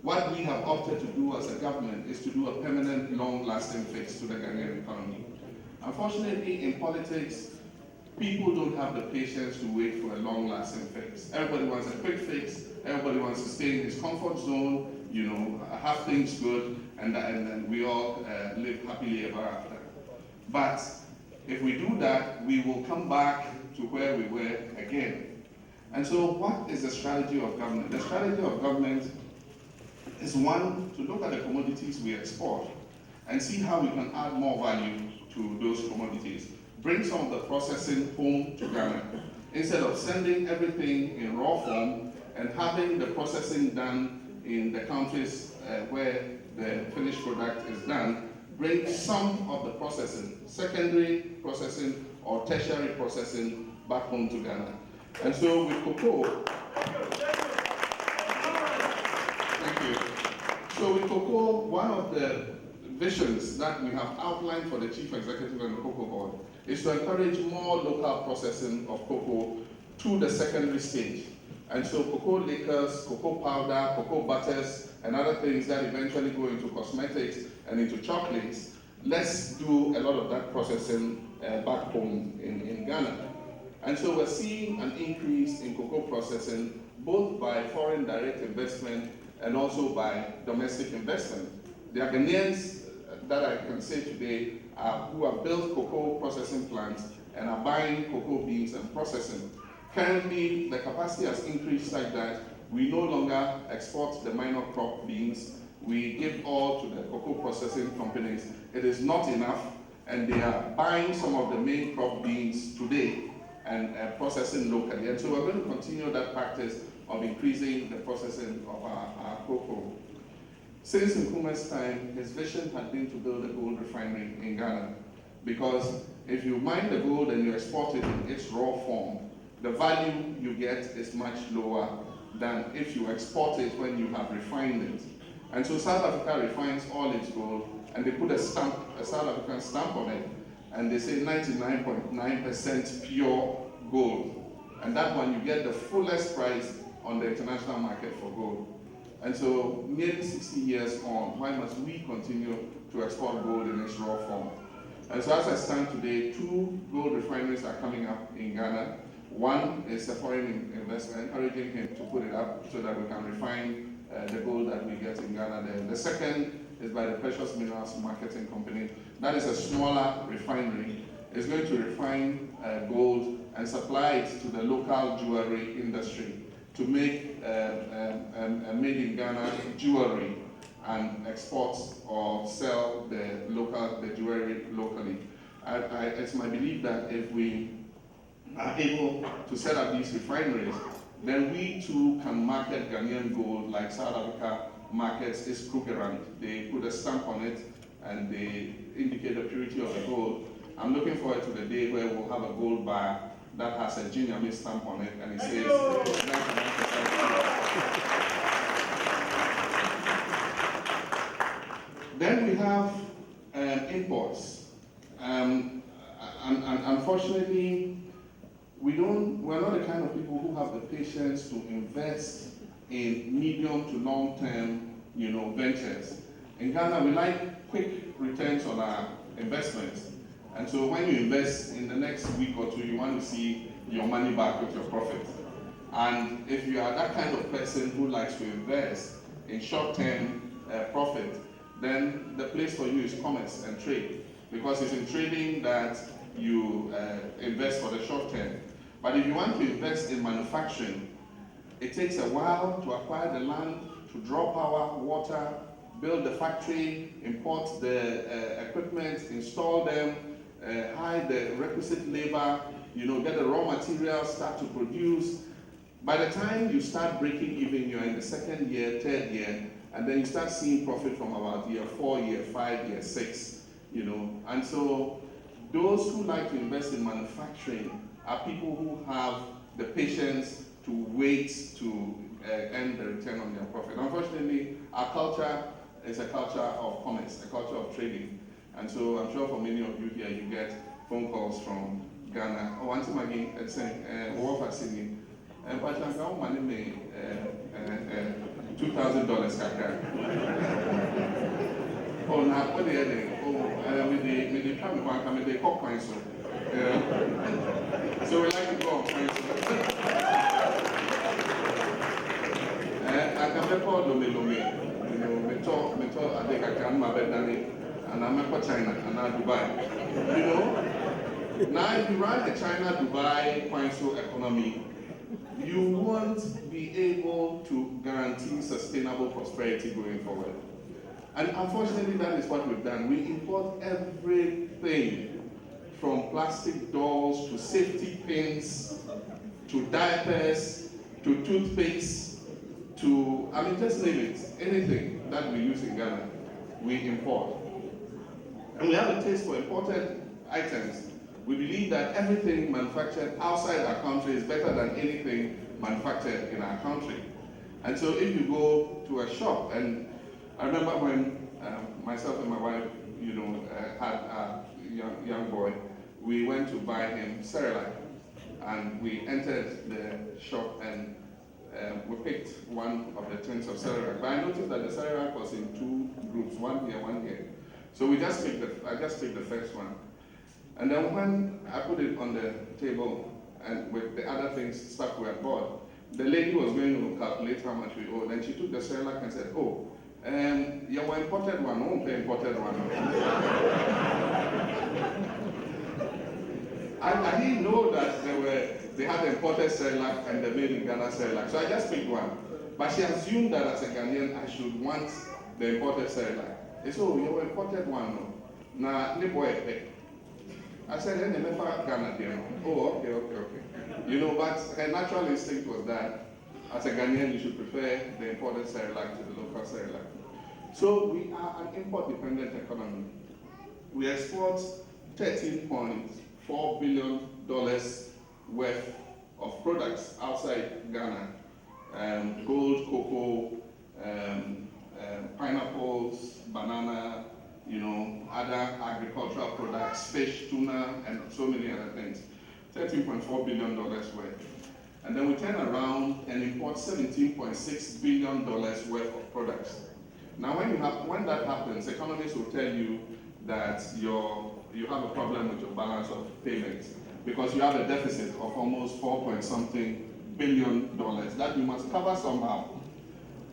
What we have opted to do as a government is to do a permanent, long-lasting fix to the Ghanaian economy. Unfortunately, in politics, people don't have the patience to wait for a long-lasting fix. Everybody wants a quick fix. Everybody wants to stay in his comfort zone, have things good, and then we all live happily ever after. But if we do that, we will come back to where we were again. And so what is the strategy of government? The strategy of government is, one, to look at the commodities we export and see how we can add more value to those commodities. Bring some of the processing home to Ghana. Instead of sending everything in raw form and having the processing done in the countries where the finished product is done, bring some of the processing, secondary processing or tertiary processing, back home to Ghana. And so with cocoa, So with cocoa, one of the visions that we have outlined for the Chief Executive and the Cocoa Board is to encourage more local processing of cocoa to the secondary stage. And so cocoa liquors, cocoa powder, cocoa butters, and other things that eventually go into cosmetics and into chocolates, let's do a lot of that processing back home in Ghana. And so we're seeing an increase in cocoa processing, both by foreign direct investment and also by domestic investment. There are Ghanaians that I can say today who have built cocoa processing plants and are buying cocoa beans and processing. Currently, the capacity has increased such that we no longer export the minor crop beans. We give all to the cocoa processing companies. It is not enough, and they are buying some of the main crop beans today and processing locally. And so we're going to continue that practice of increasing the processing of our cocoa. Since Nkrumah's time, his vision had been to build a gold refinery in Ghana, because if you mine the gold and you export it in its raw form, the value you get is much lower than if you export it when you have refined it. And so South Africa refines all its gold, and they put a stamp, a South African stamp on it, and they say 99.9% pure gold. And that one, you get the fullest price on the international market for gold. And so nearly 60 years on, why must we continue to export gold in its raw form? And so as I stand today, 2 gold refineries are coming up in Ghana. One is a foreign investment, encouraging him to put it up so that we can refine the gold that we get in Ghana there. The second is by the Precious Minerals Marketing Company. That is a smaller refinery. It's going to refine gold and supply it to the local jewelry industry to make made in Ghana jewelry and export or sell the jewelry locally. It's my belief that if we are able to set up these refineries, then we too can market Ghanaian gold like South Africa markets its Krugerrand. They put a stamp on it and they indicate the purity of the gold. I'm looking forward to the day where we'll have a gold bar that has a Ginyame stamp on it and it says 99% pure. Then we have imports. And unfortunately, we're not the kind of people who have the patience to invest in medium to long-term, ventures. In Ghana, we like quick returns on our investments. And so when you invest in the next week or two, you want to see your money back with your profit. And if you are that kind of person who likes to invest in short-term profit, then the place for you is commerce and trade, because it's in trading that you invest for the short term. But if you want to invest in manufacturing, it takes a while to acquire the land, to draw power, water, build the factory, import the equipment, install them, hire the requisite labor, get the raw materials, start to produce. By the time you start breaking even, you're in the second year, third year, and then you start seeing profit from about year 4, year 5, year 6, And so those who like to invest in manufacturing are people who have the patience to wait to earn the return on their profit. Unfortunately, our culture is a culture of commerce, a culture of trading. And so I'm sure for many of you here, you get phone calls from Ghana. Oh, Auntie Maggie, it's saying, what singing? But I'm going money me $2,000 kaka. Oh, now what the other? Oh, with the travel bank, I mean the cock coins. So we like to go on coins. I can record Lome. Me talk, I think I can my bed and I'm at China and now Dubai. Now if you run a China-Dubai coin economy, you won't be able to guarantee sustainable prosperity going forward. And unfortunately, that is what we've done. We import everything from plastic dolls to safety pins, to diapers, to toothpaste, to, just name it, anything that we use in Ghana, we import. And we have a taste for imported items. We believe that everything manufactured outside our country is better than anything manufactured in our country. And so if you go to a shop, and I remember when myself and my wife, had a young boy, we went to buy him Cerelac, and we entered the shop and we picked one of the tins of Cerelac. But I noticed that the Cerelac was in two groups, one here, one here. So I just picked the first one. And then when I put it on the table and with the other things stuff we had bought, the lady was going to calculate how much we owed. And she took the Cerelac and said, "Oh, your imported one, won't pay imported one." I didn't know that they had imported Cerelac and the made in Ghana Cerelac, so I just picked one. But she assumed that as a Ghanaian, I should want the imported Cerelac. They said, "Oh, your imported one, no. Nah, ni boy pick." I said, "Then never Ghana there." Oh, okay. But her natural instinct was that as a Ghanaian, you should prefer the imported Cerelac to the local Cerelac. So we are an import-dependent economy. We export $13.4 billion worth of products outside Ghana. Gold, cocoa, pineapples, banana, other agricultural products, fish, tuna, and so many other things. $13.4 billion worth. And then we turn around and import $17.6 billion worth of products. Now when that happens, economists will tell you that you have a problem with your balance of payments because you have a deficit of almost $4-something billion that you must cover somehow.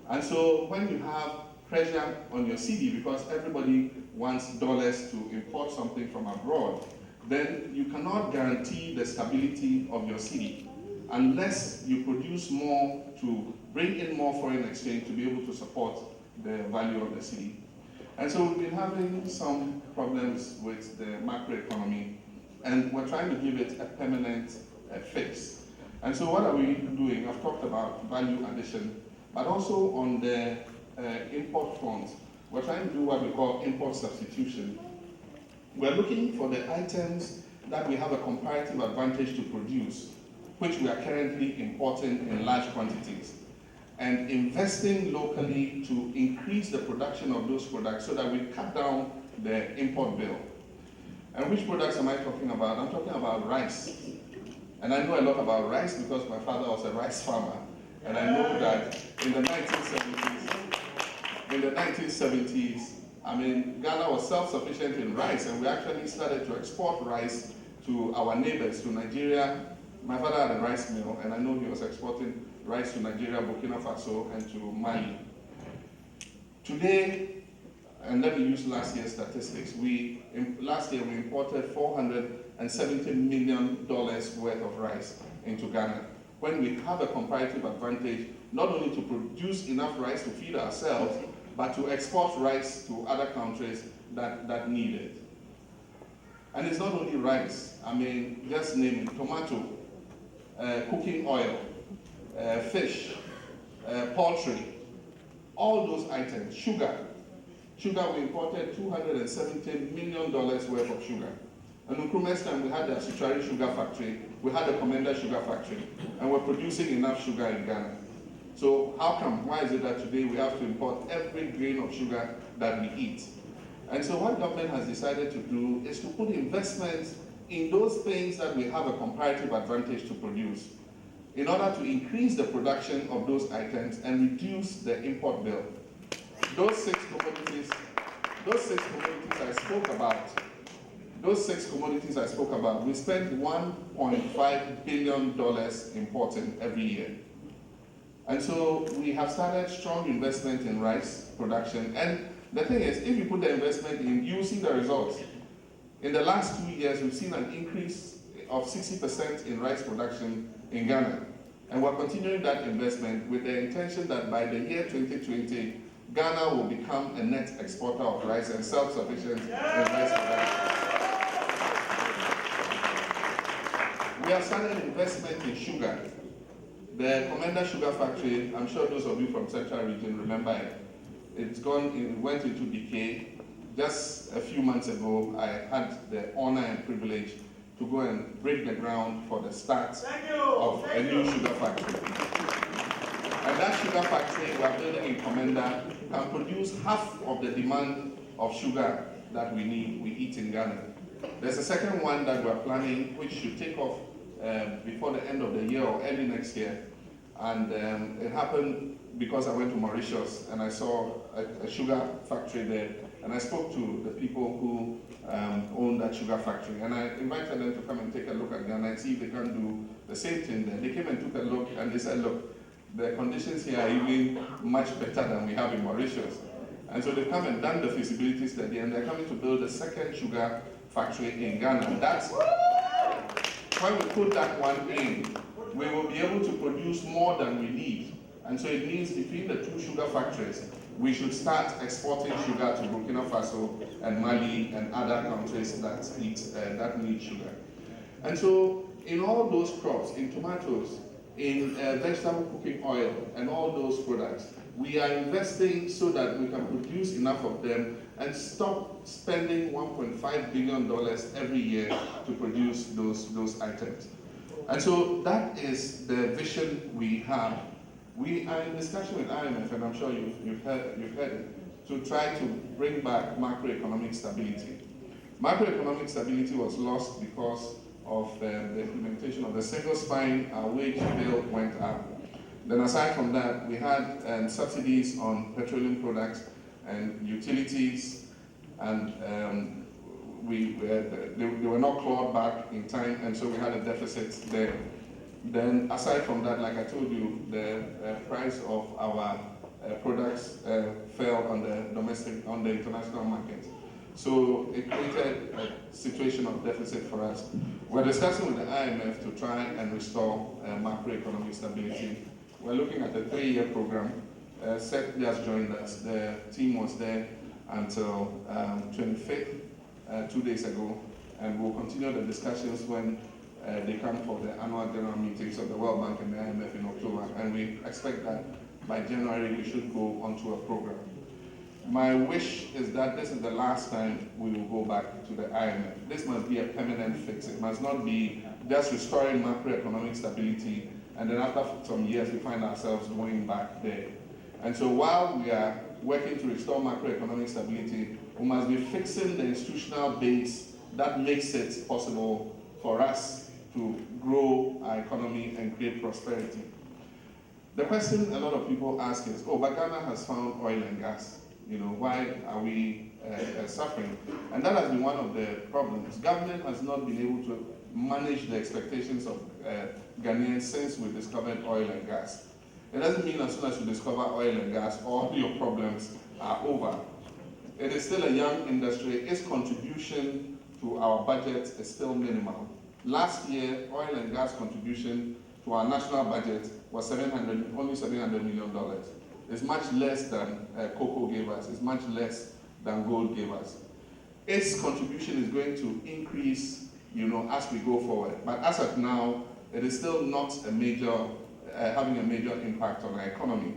And so when you have pressure on your cedi because everybody wants dollars to import something from abroad, then you cannot guarantee the stability of your cedi unless you produce more to bring in more foreign exchange to be able to support the value of the cedi. And so we've been having some problems with the macroeconomy, and we're trying to give it a permanent fix. And so what are we doing? I've talked about value addition, but also on the import front, we're trying to do what we call import substitution. We're looking for the items that we have a comparative advantage to produce, which we are currently importing in large quantities, and investing locally to increase the production of those products so that we cut down the import bill. And which products am I talking about? I'm talking about rice. And I know a lot about rice because my father was a rice farmer. And I know that in the 1970s, Ghana was self-sufficient in rice, and we actually started to export rice to our neighbors, to Nigeria. My father had a rice mill, and I know he was exporting rice to Nigeria, Burkina Faso, and to Mali. Today, and let me use last year's statistics, last year we imported $470 million worth of rice into Ghana, when we have a comparative advantage not only to produce enough rice to feed ourselves, but to export rice to other countries that need it. And it's not only rice, just name it, tomato, cooking oil, fish, poultry, all those items, sugar. Sugar, we imported $270 million worth of sugar. And in Nkrumah's time, we had the Asuchari sugar factory, we had the Commander sugar factory, and we're producing enough sugar in Ghana. So how come, why is it that today we have to import every grain of sugar that we eat? And so what government has decided to do is to put investments in those things that we have a comparative advantage to produce, in order to increase the production of those items and reduce the import bill. Those six commodities I spoke about, we spend $1.5 billion importing every year. And so we have started strong investment in rice production. And the thing is, if you put the investment in, you see the results. In the last 2 years, we've seen an increase of 60% in rice production in Ghana. And we're continuing that investment with the intention that by the year 2020, Ghana will become a net exporter of rice and self-sufficient in rice production. We have started investment in sugar. The Commander Sugar Factory, I'm sure those of you from Central Region remember it. It went into decay. Just a few months ago, I had the honor and privilege to go and break the ground for the start of a new sugar factory. And that sugar factory we are building in Comenda can produce half of the demand of sugar that we eat in Ghana. There's a second one that we're planning, which should take off before the end of the year or early next year. And it happened because I went to Mauritius and I saw a sugar factory there. And I spoke to the people who own that sugar factory. And I invited them to come and take a look at Ghana and see if they can do the same thing there. They came and took a look and they said, look, the conditions here are even much better than we have in Mauritius. And so they've come and done the feasibility study and they're coming to build a second sugar factory in Ghana. That's when we put that one in, we will be able to produce more than we need. And so it means between the two sugar factories, we should start exporting sugar to Burkina Faso and Mali and other countries that need sugar. And so in all those crops, in tomatoes, in vegetable cooking oil and all those products, we are investing so that we can produce enough of them and stop spending $1.5 billion every year to produce those items. And so that is the vision we have. We are in discussion with IMF, and I'm sure you've heard it, to try to bring back macroeconomic stability. Macroeconomic stability was lost because of the implementation of the single spine wage bill went up. Then aside from that, we had subsidies on petroleum products and utilities, and they were not clawed back in time, and so we had a deficit there. Then aside from that, like I told you, the price of our products fell on the international market. So it created a situation of deficit for us. We're discussing with the IMF to try and restore macroeconomic stability. We're looking at a 3-year program. SEC just joined us. The team was there until 25th, 2 days ago, and we'll continue the discussions when they come for the annual general meetings of the World Bank and the IMF in October, and we expect that by January we should go onto a program. My wish is that this is the last time we will go back to the IMF. This must be a permanent fix. It must not be just restoring macroeconomic stability and then after some years we find ourselves going back there. And so while we are working to restore macroeconomic stability, we must be fixing the institutional base that makes it possible for us to grow our economy and create prosperity. The question a lot of people ask is, oh, but Ghana has found oil and gas. You know, why are we suffering? And that has been one of the problems. Government has not been able to manage the expectations of Ghanaians since we discovered oil and gas. It doesn't mean as soon as you discover oil and gas, all your problems are over. It is still a young industry. Its contribution to our budget is still minimal. Last year, oil and gas contribution to our national budget was only $700 million. It's much less than cocoa gave us. It's much less than gold gave us. Its contribution is going to increase, you know, as we go forward. But as of now, it is still not having a major impact on our economy.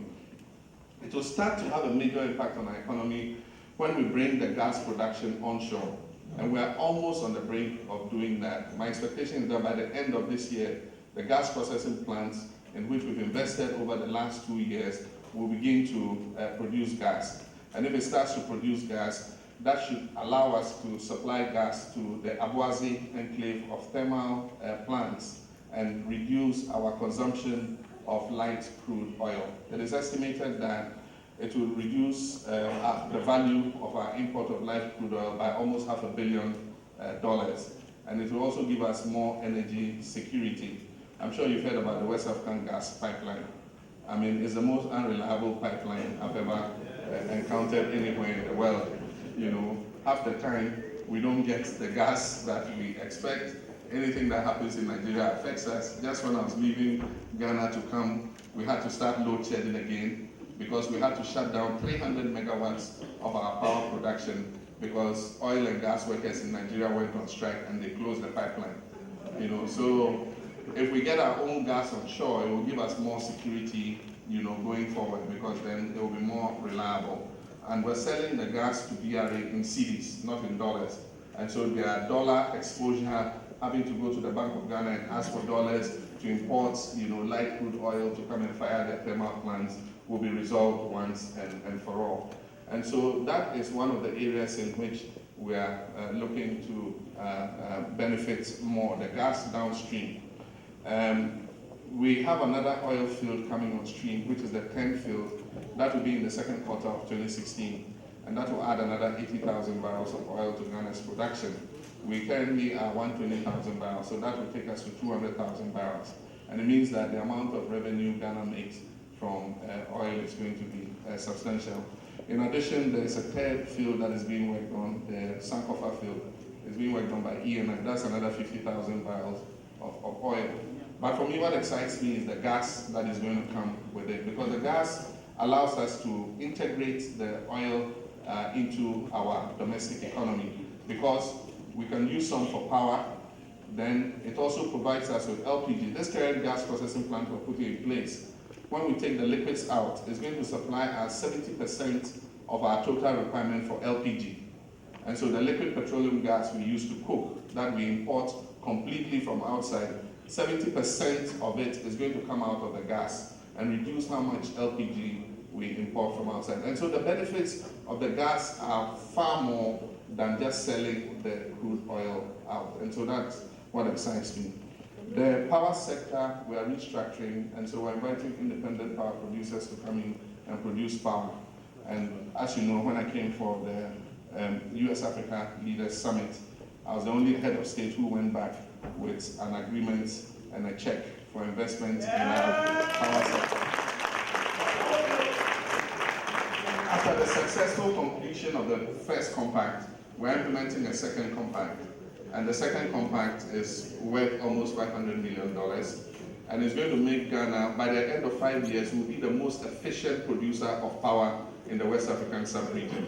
It will start to have a major impact on our economy when we bring the gas production onshore. And we are almost on the brink of doing that. My expectation is that by the end of this year, the gas processing plants in which we've invested over the last 2 years will begin to produce gas. And if it starts to produce gas, that should allow us to supply gas to the Aboise enclave of thermal plants and reduce our consumption of light crude oil. It is estimated that it will reduce the value of our import of light crude oil by almost $500 million. And it will also give us more energy security. I'm sure you've heard about the West African gas pipeline. I mean, it's the most unreliable pipeline I've ever encountered anywhere in the world. You know, half the time we don't get the gas that we expect. Anything that happens in Nigeria affects us. Just when I was leaving Ghana to come, we had to start load shedding again because we had to shut down 300 megawatts of our power production because oil and gas workers in Nigeria went on strike and they closed the pipeline. You know, so if we get our own gas on shore, it will give us more security, you know, going forward because then it will be more reliable. And we're selling the gas to DRA in cedis, not in dollars. And so there are dollar exposure having to go to the Bank of Ghana and ask for dollars to import, light crude oil to come and fire their thermal plants will be resolved once and for all. And so that is one of the areas in which we are looking to benefit more, the gas downstream. We have another oil field coming on stream, which is the 10th field. That will be in the second quarter of 2016, and that will add another 80,000 barrels of oil to Ghana's production. We currently are 120,000 barrels, so that will take us to 200,000 barrels. And it means that the amount of revenue Ghana makes from oil is going to be substantial. In addition, there is a third field that is being worked on, the Sankofa field. It's being worked on by ENI. That's another 50,000 barrels of oil. But for me, what excites me is the gas that is going to come with it, because the gas allows us to integrate the oil into our domestic economy, because we can use some for power. Then it also provides us with LPG. This current gas processing plant we're putting in place, when we take the liquids out, it's going to supply us 70% of our total requirement for LPG. And so the liquid petroleum gas we use to cook, that we import completely from outside, 70% of it is going to come out of the gas and reduce how much LPG we import from outside. And so the benefits of the gas are far more than just selling the crude oil out. And so that's what excites me. The power sector, we are restructuring, and so we're inviting independent power producers to come in and produce power. And as you know, when I came for the US-Africa Leaders Summit, I was the only head of state who went back with an agreement and a check for investment in our power sector. After the successful completion of the first compact, we're implementing a second compact. And the second compact is worth almost $500 million. And it's going to make Ghana, by the end of 5 years, will be the most efficient producer of power in the West African sub-region.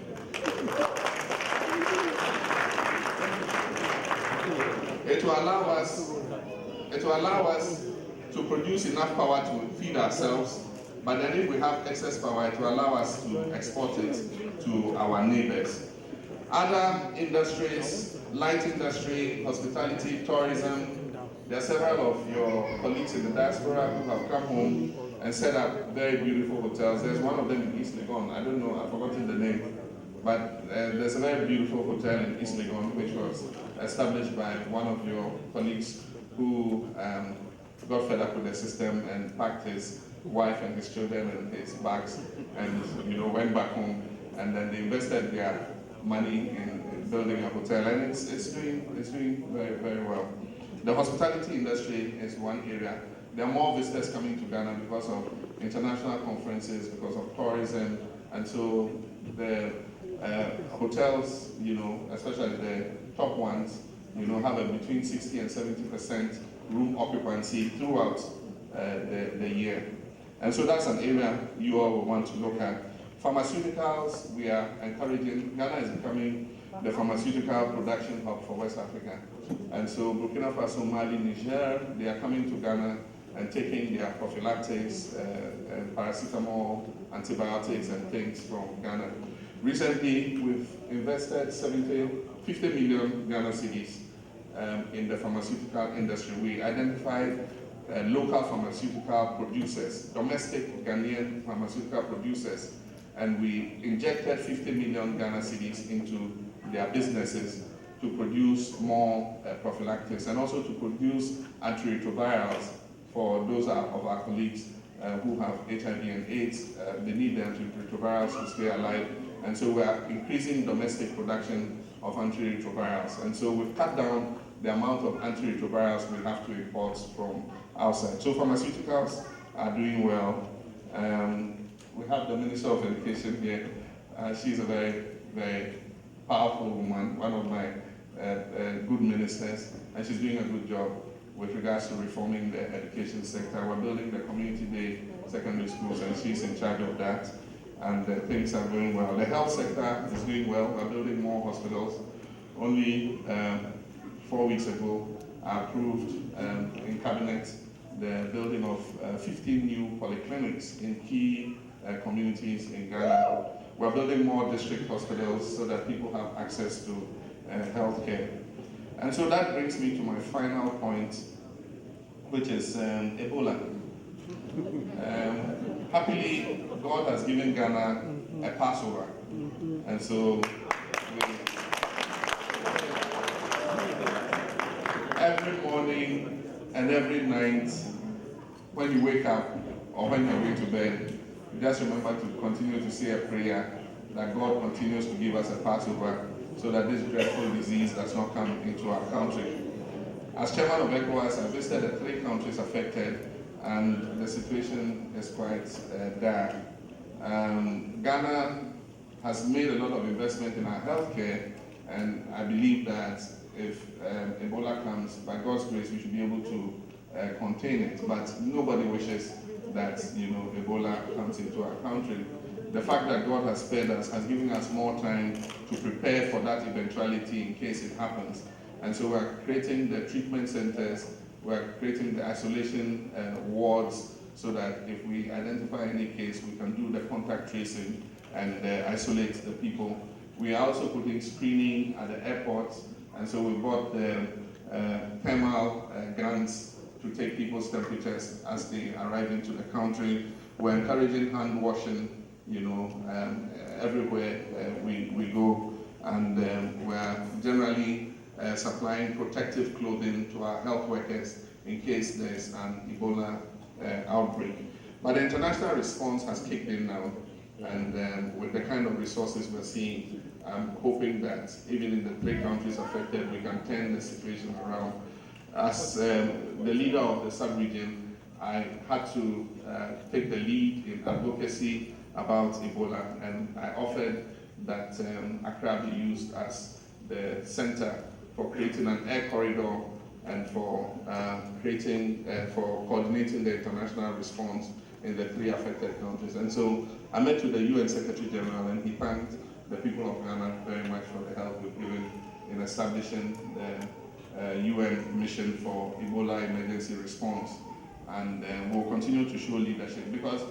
It will allow us to produce enough power to feed ourselves, but then if we have excess power, it will allow us to export it to our neighbors. Other industries, light industry, hospitality, tourism, there are several of your colleagues in the diaspora who have come home and set up very beautiful hotels. There's one of them in East Legon. I don't know, I've forgotten the name. But there's a very beautiful hotel in East Legon, which was established by one of your colleagues who got fed up with the system and packed his wife and his children and his bags and went back home. And then they invested their money in building a hotel, and it's doing very, very well. The hospitality industry is one area. There are more visitors coming to Ghana because of international conferences, because of tourism, and so the hotels, especially the top ones, have a between 60 and 70% room occupancy throughout the year. And so that's an area you all will want to look at. Pharmaceuticals, we are encouraging. Ghana is becoming the pharmaceutical production hub for West Africa. And so Burkina Faso, Mali, Niger, they are coming to Ghana and taking their prophylactics, paracetamol, antibiotics, and things from Ghana. Recently, we've invested 50 million Ghana cedis in the pharmaceutical industry. We identified local pharmaceutical producers, domestic Ghanaian pharmaceutical producers, and we injected 50 million Ghana cedis into their businesses to produce more prophylactics and also to produce antiretrovirals for those of our colleagues who have HIV and AIDS. They need the antiretrovirals to stay alive. And so we are increasing domestic production of antiretrovirals. And so we've cut down the amount of antiretrovirals we have to import from outside. So pharmaceuticals are doing well. We have the Minister of Education here. She's a very, very powerful woman, one of my good ministers, and she's doing a good job with regards to reforming the education sector. We're building the community-day secondary schools, and she's in charge of that. And things are going well. The health sector is doing well. We're building more hospitals. Only 4 weeks ago, I approved in Cabinet the building of 15 new polyclinics in key communities in Ghana. We're building more district hospitals so that people have access to health care. And so that brings me to my final point, which is Ebola. Happily, God has given Ghana a Passover, and so every morning and every night, when you wake up or when you're going to bed, you just remember to continue to say a prayer that God continues to give us a Passover so that this dreadful disease does not come into our country. As chairman of ECOWAS, I visited the 3 countries affected, and the situation is quite dire. Ghana has made a lot of investment in our healthcare, and I believe that if Ebola comes, by God's grace, we should be able to contain it. But nobody wishes that Ebola comes into our country. The fact that God has spared us has given us more time to prepare for that eventuality in case it happens. And so we're creating the treatment centers, we're creating the isolation wards, so that if we identify any case, we can do the contact tracing and isolate the people. We are also putting screening at the airports, and so we bought the thermal guns to take people's temperatures as they arrive into the country. We're encouraging hand washing, everywhere we go, and we're generally supplying protective clothing to our health workers in case there's an Ebola outbreak. But the international response has kicked in now, and with the kind of resources we're seeing, I'm hoping that even in the 3 countries affected, we can turn the situation around. As the leader of the sub-region, I had to take the lead in advocacy about Ebola, and I offered that Accra be used as the center for creating an air corridor and for coordinating the international response in the 3 affected countries. And so I met with the UN Secretary General, and he thanked the people of Ghana very much for the help we've given in establishing the UN mission for Ebola emergency response. And we'll continue to show leadership, because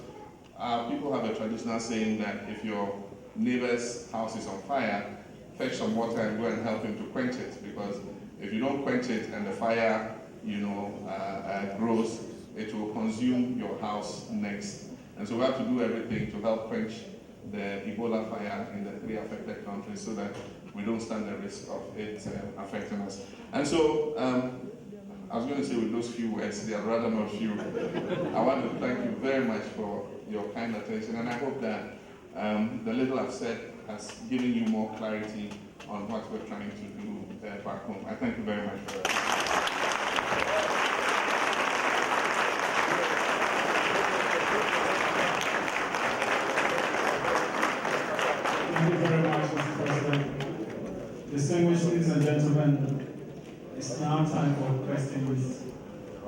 people have a traditional saying that if your neighbor's house is on fire, fetch some water and go and help him to quench it, because if you don't quench it and the fire, grows, it will consume your house next. And so we have to do everything to help quench the Ebola fire in the 3 affected countries so that we don't stand the risk of it affecting us. And so, I was going to say with those few words, they are rather not few. I want to thank you very much for your kind attention, and I hope that the little I've said has given you more clarity on what we're trying to do back home. I thank you very much for that. Thank you very much, Mr. President. Distinguished ladies and gentlemen, it's now time for questions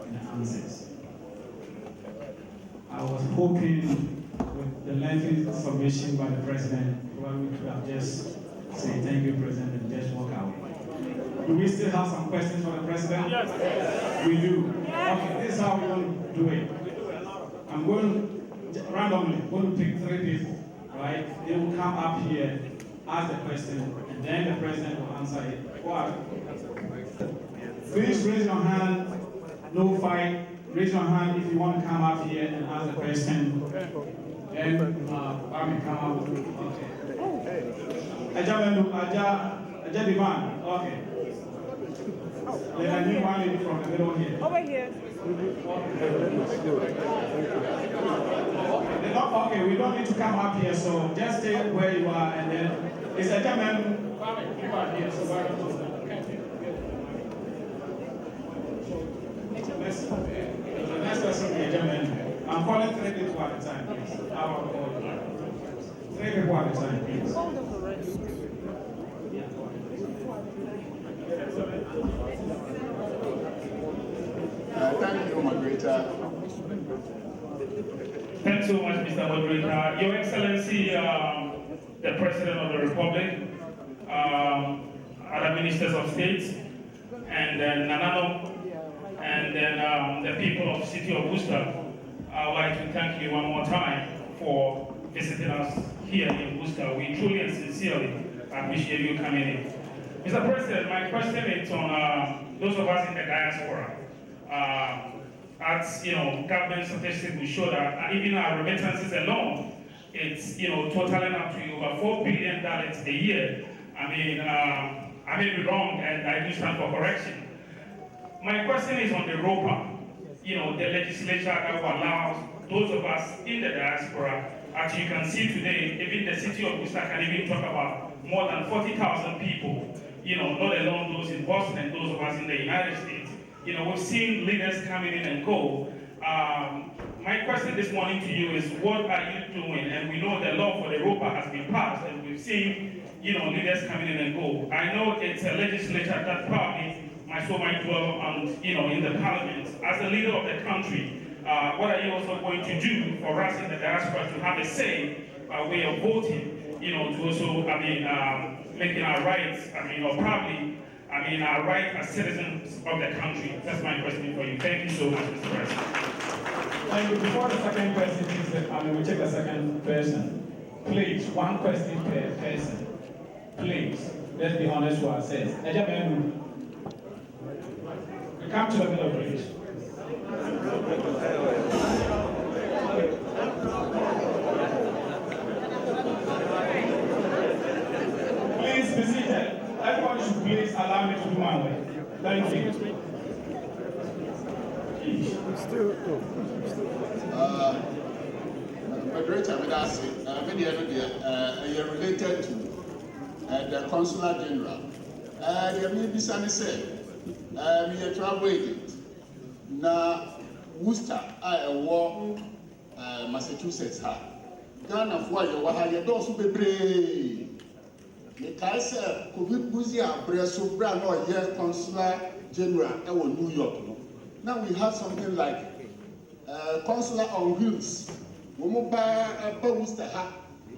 and answers. I was hoping with the lengthy submission by the President, well, we could have just said thank you, President, and just walk out. Do we still have some questions for the President? Yes. We do. Okay, this is how we're going to do it. I'm going randomly going to pick 3 people, right? They will come up here, ask the question, and then the President will answer it. What? Please raise your hand. No fight. Raise your hand if you want to come up here and ask the question. And I will come up. Aja Divan. Okay. Then I need one lady from the middle here. Over here. Okay, we don't need to come up here, so just stay where you are, and then it's a gentleman. You are here, so why don't you? The next person will be a gentleman. I'm calling 3 people at a time, please. I will call 3 people at a time, please. Thank you, moderator. Thanks so much, Mr. Moderator. Your Excellency, the President of the Republic, other ministers of state, and then Nanano, and then the people of the city of Worcester. I would like to thank you one more time for visiting us here in Worcester. We truly and sincerely appreciate you coming in. Mr. President, my question is on those of us in the diaspora. as government statistics will show that even our remittances alone, it's totaling up to over $4 billion a year. I mean, I may be wrong, and I do stand for correction. My question is on the ROPA, the legislature that will allow those of us in the diaspora. As you can see today, even the city of Worcester can even talk about more than 40,000 people, not alone those in Boston and those of us in the United States. We've seen leaders coming in and go. My question this morning to you is, what are you doing? And we know the law for the ROPA has been passed, and we've seen, leaders coming in and go. I know it's a legislature that probably might dwell on, in the parliament. As the leader of the country, what are you also going to do for us in the diaspora to have a say by way of voting, to also, making our rights, or probably, our right as citizens of the country? That's my question for you. Thank you so much, Mr. President. Thank you. Before the second question, please, we take a second person. Please, one question per person. Please, let's be honest to ourselves. We come to the middle, please. Please be seated. Everyone should please allow me to do my way. Thank you. Moderator, you're related to the Consular General. The Minister said, we are travel agent. Now, Worcester, I war Massachusetts. Ghana, for you, you don't be brave. The said, could we push your breast so brand or year Consular General in New York? Now we have something like Consular on Wheels. We move by Worcester,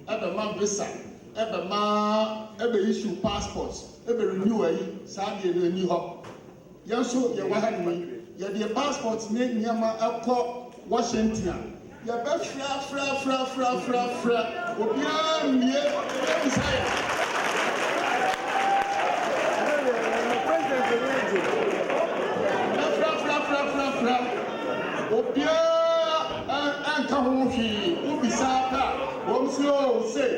every man visa, every man, every issue passports, every renewal, Saturday new hop. Yes, so you have me. You have your passports name Yama up Washington. You have fra. Obia and Kamuki, Ubisaka, Womso say,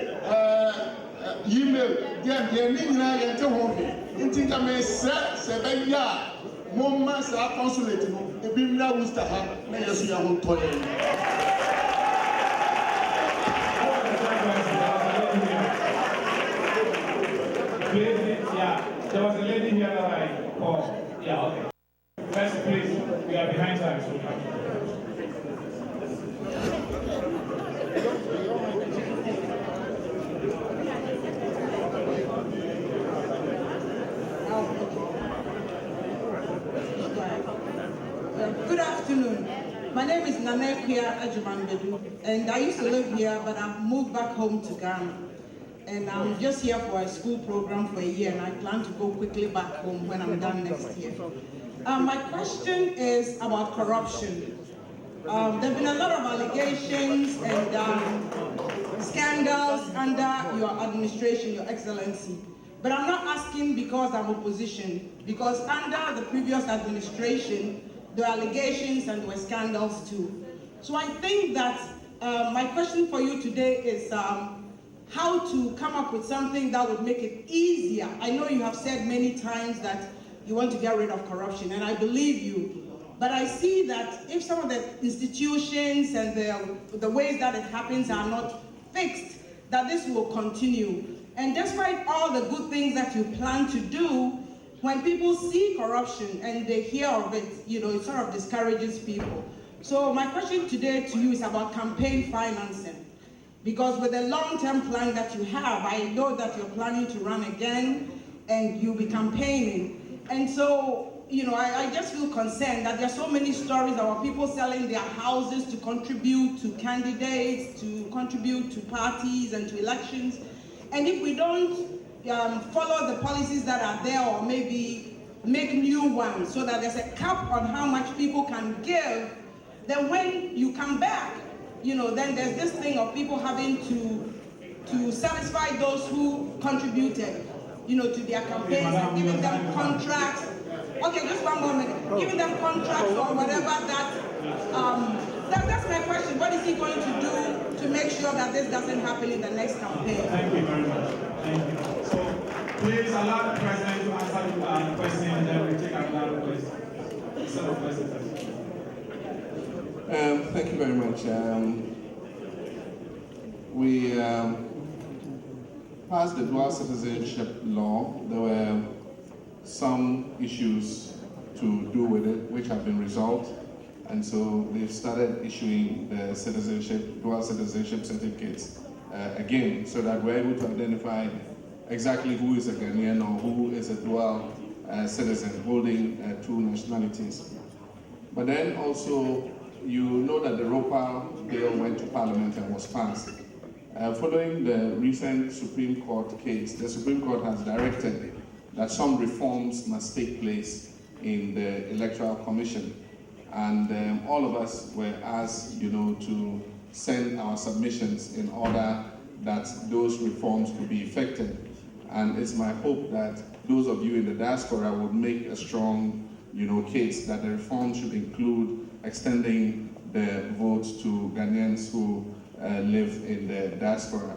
email, Nina and Tahoki, Intikame, Sebaya, Mommas are consulate, the Bimla Wustaha, may you see a whole toilet. Yeah, there was a lady here that I called. Yeah, okay. First, please, we are behind time. Good afternoon. My name is Nanekia Ajumanbedu, and I used to live here, but I've moved back home to Ghana. And I'm just here for a school program for a year, and I plan to go quickly back home when I'm done next year. My question is about corruption. There have been a lot of allegations and scandals under your administration, Your Excellency. But I'm not asking because I'm opposition, because under the previous administration, there were allegations and there were scandals too. So I think that my question for you today is how to come up with something that would make it easier. I know you have said many times that you want to get rid of corruption, and I believe you. But I see that if some of the institutions and the ways that it happens are not fixed, that this will continue. And despite all the good things that you plan to do, when people see corruption and they hear of it, it sort of discourages people. So my question today to you is about campaign financing. Because with the long-term plan that you have, I know that you're planning to run again and you'll be campaigning. And so, I just feel concerned that there are so many stories about people selling their houses to contribute to candidates, to contribute to parties and to elections. And if we don't follow the policies that are there, or maybe make new ones so that there's a cap on how much people can give, then when you come back, then there's this thing of people having to satisfy those who contributed, to their campaigns and giving them contracts. Okay, just one more minute. Giving them contracts or whatever that's my question. What is he going to do to make sure that this doesn't happen in the next campaign? Thank you very much. Thank you. So please allow the president to answer the question, and then we take another question. Thank you very much. We passed the dual citizenship law. There were some issues to do with it, which have been resolved. And so they've started issuing the dual citizenship certificates again, so that we're able to identify exactly who is a Ghanaian or who is a dual citizen holding two nationalities. But then also, you know that the ROPA bill went to Parliament and was passed. Following the recent Supreme Court case, the Supreme Court has directed that some reforms must take place in the Electoral Commission. And all of us were asked, to send our submissions in order that those reforms could be effected. And it's my hope that those of you in the diaspora would make a strong, case that the reforms should include extending the votes to Ghanaians who live in the diaspora.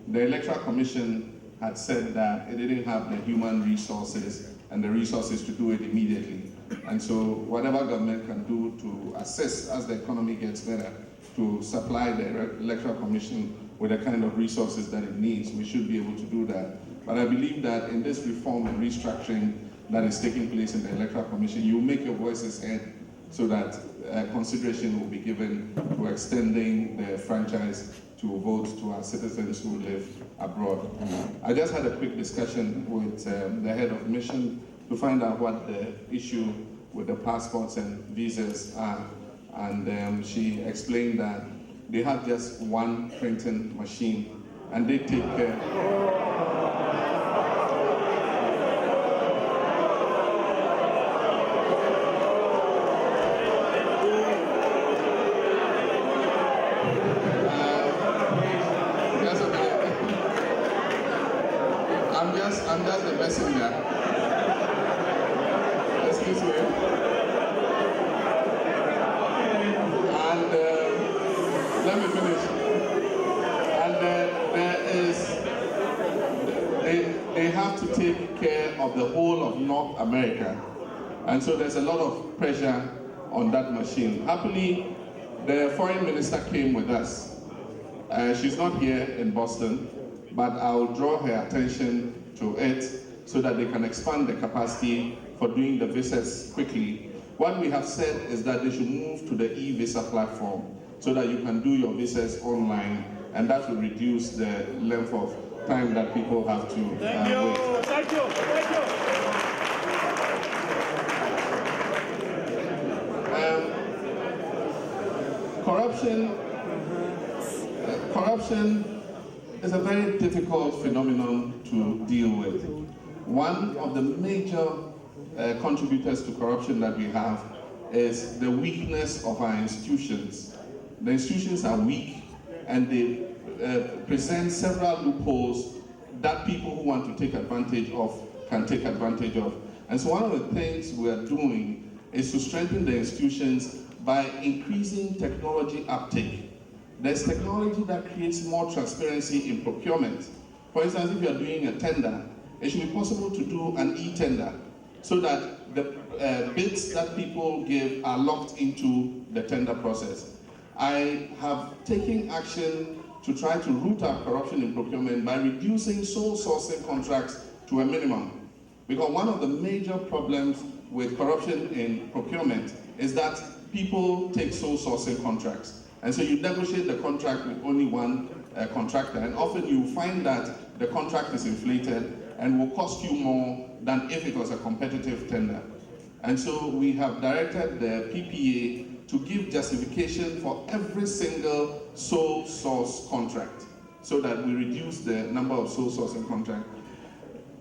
The Electoral Commission had said that it didn't have the human resources and the resources to do it immediately. And so whatever government can do to assist as the economy gets better to supply the Electoral Commission with the kind of resources that it needs, we should be able to do that. But I believe that in this reform and restructuring that is taking place in the Electoral Commission, you make your voices heard so that consideration will be given to extending the franchise to vote to our citizens who live abroad. I just had a quick discussion with the head of mission to find out what the issue with the passports and visas are. And she explained that they have just one printing machine and they take care. I'm just the messenger. Excuse me. And let me finish. And there is, they have to take care of the whole of North America. And so there's a lot of pressure on that machine. Happily, the foreign minister came with us. She's not here in Boston, but I'll draw her attention to it so that they can expand the capacity for doing the visas quickly. What we have said is that they should move to the e-visa platform so that you can do your visas online, and that will reduce the length of time that people have to wait. Thank you. Corruption is a very difficult phenomenon to deal with. One of the major contributors to corruption that we have is the weakness of our institutions. The institutions are weak and they present several loopholes that people who want to take advantage of can take advantage of. And so one of the things we are doing is to strengthen the institutions by increasing technology uptake. There's technology that creates more transparency in procurement. For instance, if you're doing a tender, it should be possible to do an e-tender so that the bids that people give are locked into the tender process. I have taken action to try to root out corruption in procurement by reducing sole sourcing contracts to a minimum. Because one of the major problems with corruption in procurement is that people take sole sourcing contracts. And so you negotiate the contract with only one contractor, and often you find that the contract is inflated and will cost you more than if it was a competitive tender. And so we have directed the PPA to give justification for every single sole source contract so that we reduce the number of sole sourcing contracts.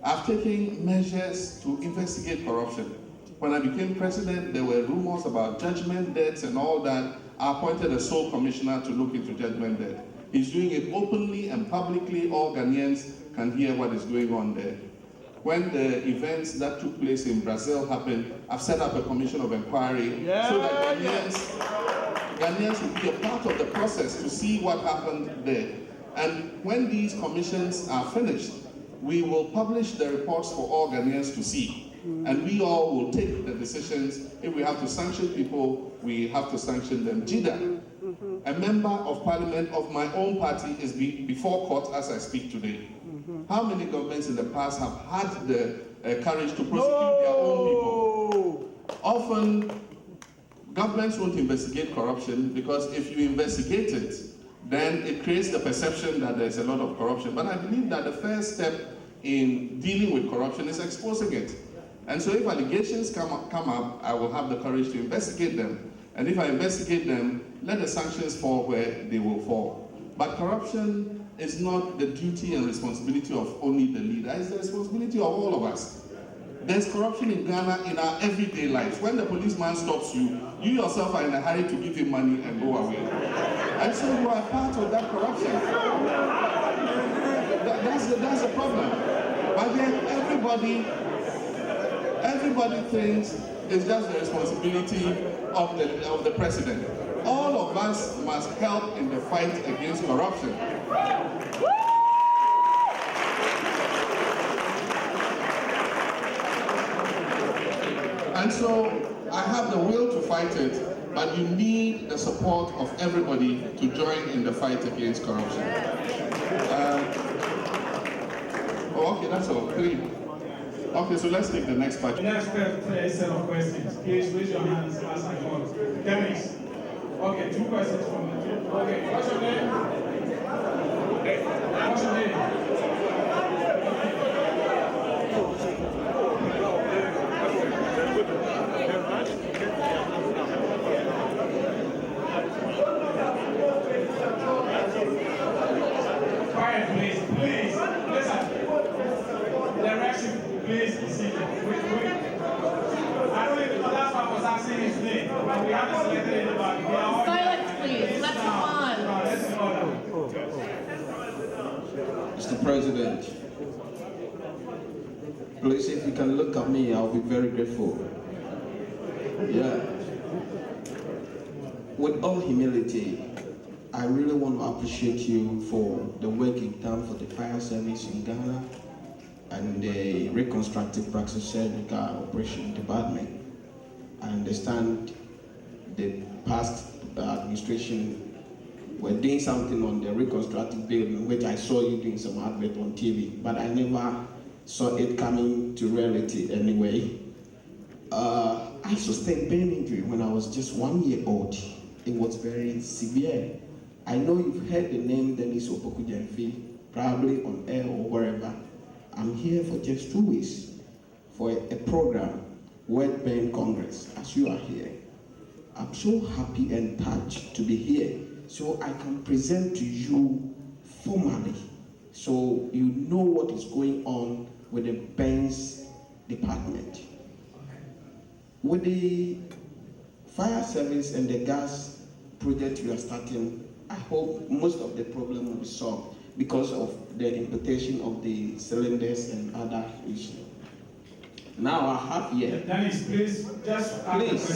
I've taken measures to investigate corruption. When I became president, there were rumors about judgment debts and all that. I appointed a sole commissioner to look into judgment debt. He's doing it openly and publicly. All Ghanaians can hear what is going on there. when the events that took place in Brazil happened, I've set up a commission of inquiry so that Ghanaians will be a part of the process to see what happened there. And when these commissions are finished, we will publish the reports for all Ghanaians to see. And we all will take the decisions. If we have to sanction people, we have to sanction them. Jida, a member of parliament of my own party, is before court as I speak today. How many governments in the past have had the courage to prosecute their own people? Often, governments won't investigate corruption because if you investigate it, then it creates the perception that there's a lot of corruption. But I believe that the first step in dealing with corruption is exposing it. And so if allegations come up, I will have the courage to investigate them. And if I investigate them, let the sanctions fall where they will fall. But corruption is not the duty and responsibility of only the leader, it's the responsibility of all of us. There's corruption in Ghana in our everyday lives. When the policeman stops you, you yourself are in a hurry to give him money and go away. And so you are part of that corruption. That's the problem. But then everybody thinks it's just the responsibility of the president. All of us must help in the fight against corruption. And so I have the will to fight it, but you need the support of everybody to join in the fight against corruption. Okay, that's all. 3. Okay, so let's take the next part. Next set of questions. Please raise your hands as I call. Dennis. Okay, 2 questions from the group. Okay, what's your name? What's your name? Quiet, please. Please. Listen. Direction. Please, see. Wait. I don't even know that's why I was asking his name. But we haven't selected anybody. Silence, please. Let's move on. Mr. President, please, if you can look at me, I'll be very grateful. Yeah. With all humility, I really want to appreciate you for the work you've done for the fire service in Ghana and the Reconstructive Praxis Surgical Operation Department. I understand the past administration were doing something on the reconstructive building, which I saw you doing some advert on TV, but I never saw it coming to reality anyway. I sustained brain injury when I was just 1 year old. It was very severe. I know you've heard the name Dennis Opoku-Jenfi, probably on air or wherever. I'm here for just 2 weeks for a program, World Pain Congress, as you are here. I'm so happy and touched to be here so I can present to you formally so you know what is going on with the Burns department. With the fire service and the gas project you are starting, I hope most of the problem will be solved because of the importation of the cylinders and other issues. Now I have here. Dennis, please, just please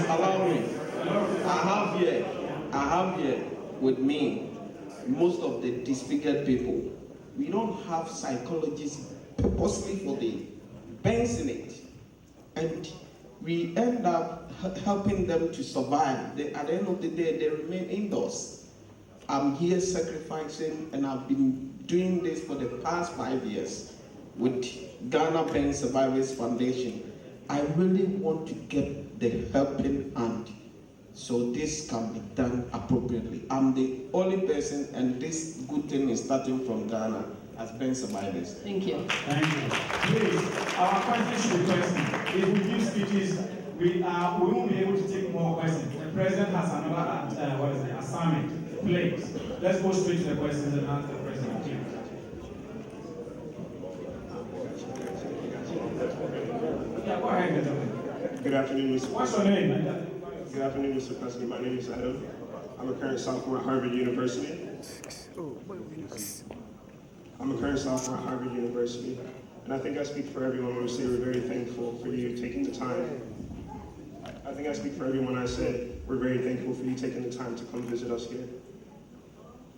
allow me. I have here with me most of the disfigured people. We don't have psychologists purposely for the Burns in it, and we end up helping them to survive. At the end of the day, they remain indoors. I'm here sacrificing, and I've been doing this for the past 5 years with Ghana Burns Survivors Foundation. I really want to get the helping hand so this can be done appropriately. I'm the only person, and this good thing is starting from Ghana as Burns Survivors. Thank you. Thank you. Please, our questions should be questions. If we give speeches, we won't be able to take more questions. The president has another assignment. Please, let's go straight to the questions and answer the president. Yeah, go ahead, gentlemen. Good afternoon, Mr. What's your name? Good afternoon, Mr. President. My name is Adam. I'm a current sophomore at Harvard University. And I think I speak for everyone when we say we're very thankful for you taking the time. I think I speak for everyone when I say we're very thankful for you taking the time to come visit us here.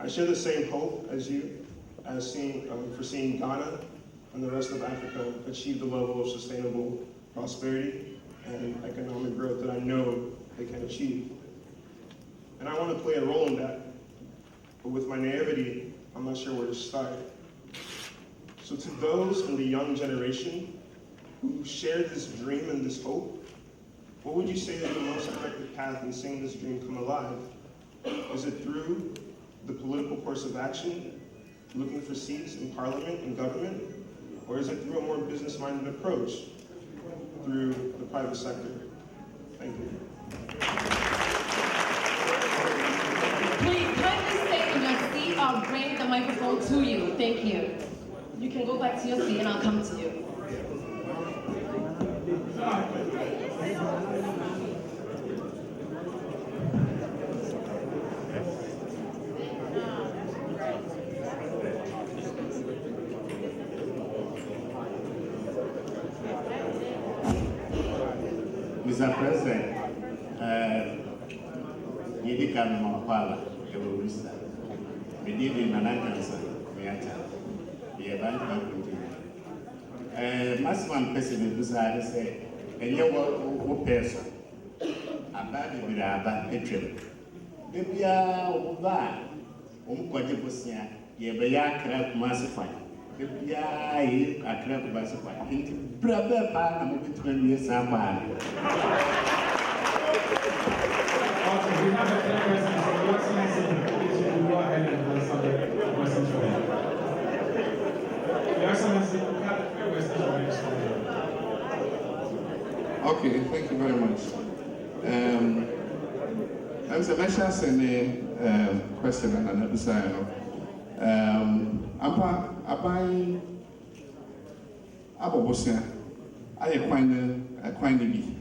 I share the same hope as you, for seeing Ghana and the rest of Africa achieve the level of sustainable prosperity and economic growth that I know they can achieve. And I want to play a role in that, but with my naivety, I'm not sure where to start. So to those in the young generation who share this dream and this hope, what would you say is the most effective path in seeing this dream come alive? Is it through the political course of action, looking for seats in parliament and government? Or is it through a more business-minded approach, through the private sector? Thank you. Please kindly stay in your seat. I'll bring the microphone to you. Thank you. You can go back to your seat and I'll come to you. Mr. President, Yedi Kanu Makwala, Worcester. We did in Manankansa, Miata. We have maximum president decided to say, and you will person. A bad with a bad picture. Maybe I will buy. Quadriposia, ye be ya crap massify. Maybe I crap massify. Into brother, I'm between you somebody. We have a clear question, so your Excellency, please you go ahead and answer the question for you. Your Excellency, we have a clear question for you. Okay, thank you very much. As a measure, send a question and another side. Abobosia, I acquire be.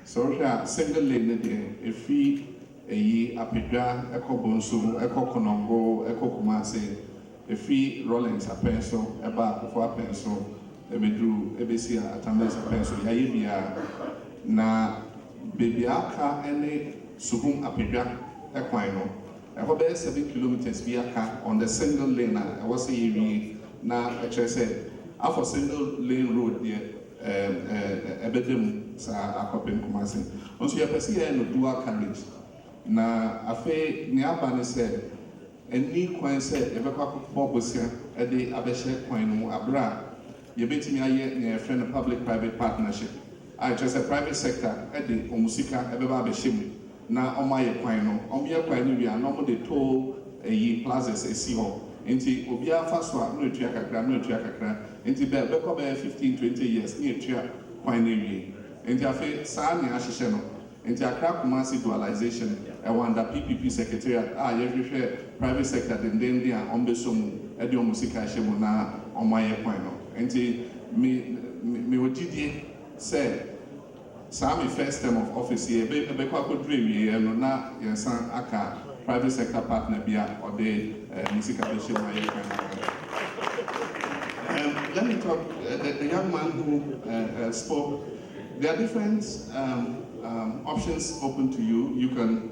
So, single lane, a fee, a ye, a pedra, a cobonsu, a coconongo, a cocomase, a fee, rollings, a pencil, a bar for a pencil, a bedroom, a besia, a tamas, a pencil, yaibia, na baby aka, any subum a pedra, a quino. I hope 7 kilometers via car on the single lane. I was saying, now, actually said, for single lane road there, a bedroom, sa Akopin Kumasi. Also, you have a dual carriage. Na afe Niabani said, and me coin said, ever Bob was here at the Abeshe coin Abra. You bet me a friend of public private partnership. I just a private sector at the Omusika, Ebeba Beshim. Na on my coin, on your coin, we are normally told a plazas a seahole. Inti Obia Faswa, no Triakakra, Inti Beko 15-20 years near Tria coin. Inti Afe Sani Ashisheno. Into a crack massive dualization, I want the PPP secretariat, every private sector, then they are on the sum, Edio Musica Shemuna on my appointment. And me what did say, Sami first term of office here, Beko could dream here, and not your son Aka, private sector partner, Bia, or the Musica Shemuna. Let me talk, the young man who spoke, there are different options open to you. You can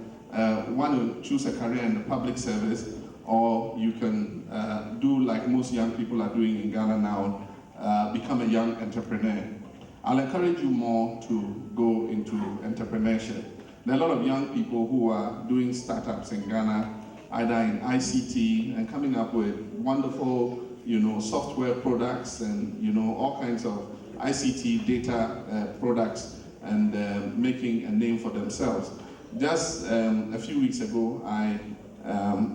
want to choose a career in the public service, or you can do like most young people are doing in Ghana now, become a young entrepreneur. I'll encourage you more to go into entrepreneurship. There are a lot of young people who are doing startups in Ghana, either in ICT and coming up with wonderful, software products and all kinds of ICT data products, and making a name for themselves. Just a few weeks ago, I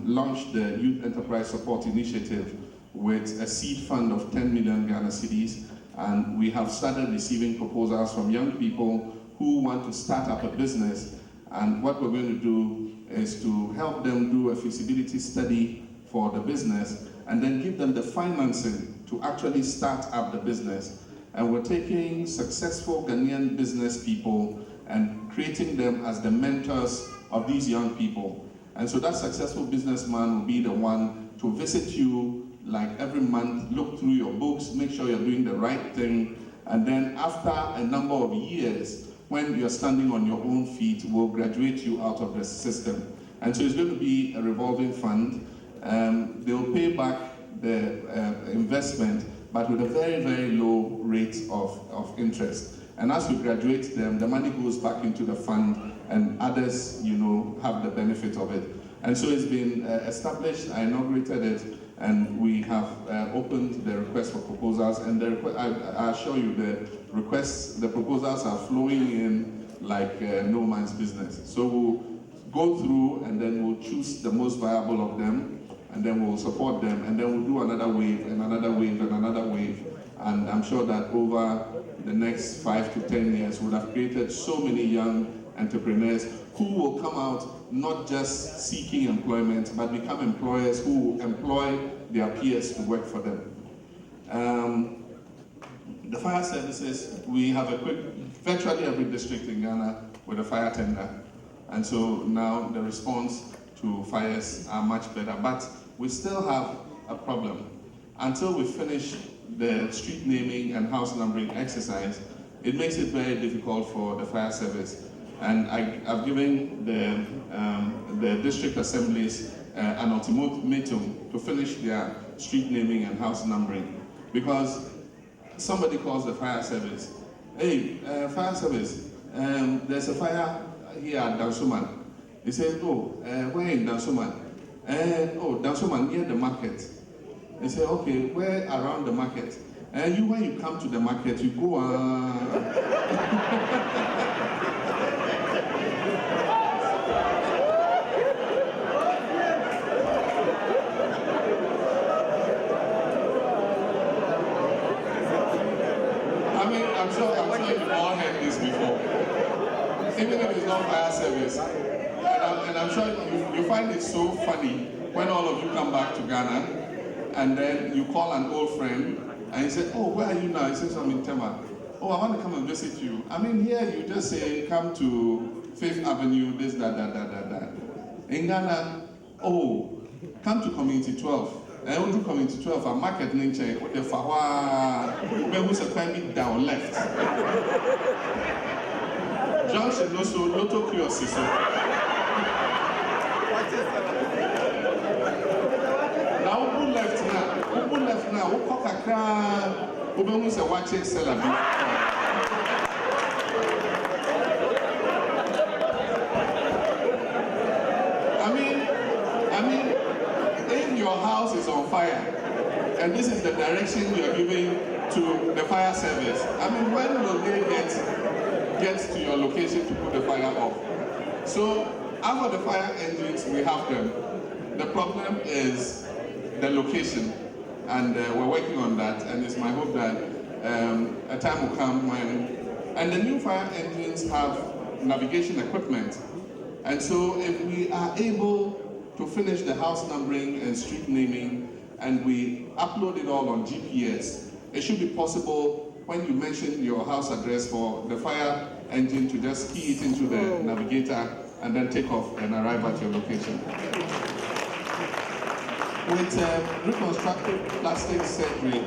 launched the Youth Enterprise Support Initiative with a seed fund of 10 million Ghana cedis, and we have started receiving proposals from young people who want to start up a business. And what we're going to do is to help them do a feasibility study for the business, and then give them the financing to actually start up the business. And we're taking successful Ghanaian business people and creating them as the mentors of these young people. And so that successful businessman will be the one to visit you like every month, look through your books, make sure you're doing the right thing, and then after a number of years, when you're standing on your own feet, we'll graduate you out of the system. And so it's going to be a revolving fund. They'll pay back the investment, but with a very, very low rate of interest. And as we graduate them, the money goes back into the fund, and others, have the benefit of it. And so it's been established. I inaugurated it, and we have opened the request for proposals. And I assure you, the proposals are flowing in like no man's business. So we'll go through, and then we'll choose the most viable of them, and then we'll support them, and then we'll do another wave, and another wave, and another wave. And I'm sure that over the next 5 to 10 years, we'll have created so many young entrepreneurs who will come out not just seeking employment, but become employers who will employ their peers to work for them. The fire services, we have equipped virtually every district in Ghana with a fire tender. And so now the response to fires are much better, but we still have a problem. Until we finish the street naming and house numbering exercise, it makes it very difficult for the fire service. And I've given the district assemblies an ultimatum to finish their street naming and house numbering, because somebody calls the fire service, hey, fire service, there's a fire here at Dansoman. He says, oh, where in Dansoman? Oh, Dansoman, near the market. They say, okay, where around the market? And when you come to the market, you go I'm sure you've all heard this before. Even if it's not fire service. And I'm sure you find it so funny when all of you come back to Ghana, and then you call an old friend, and you say, oh, where are you now? He says, I'm in Tema. Oh, I want to come and visit you. I mean, here you just say, come to 5th Avenue, this, that. In Ghana, oh, come to Community 12. And we do Community 12, a market nature, with the Fawa, who's a climbing down left. Junction also, Lotto Kiosk. Now, who left now? Who cock a crab? Who's a watching seller? I mean, if your house is on fire, and this is the direction you are giving to the fire service, I mean, when will they get to your location to put the fire off? So, after the fire engines, we have them. The problem is the location, and we're working on that, and it's my hope that a time will come when, and the new fire engines have navigation equipment, and so if we are able to finish the house numbering and street naming, and we upload it all on GPS, it should be possible when you mention your house address for the fire engine to just key it into the navigator and then take off and arrive at your location. With reconstructive plastic surgery,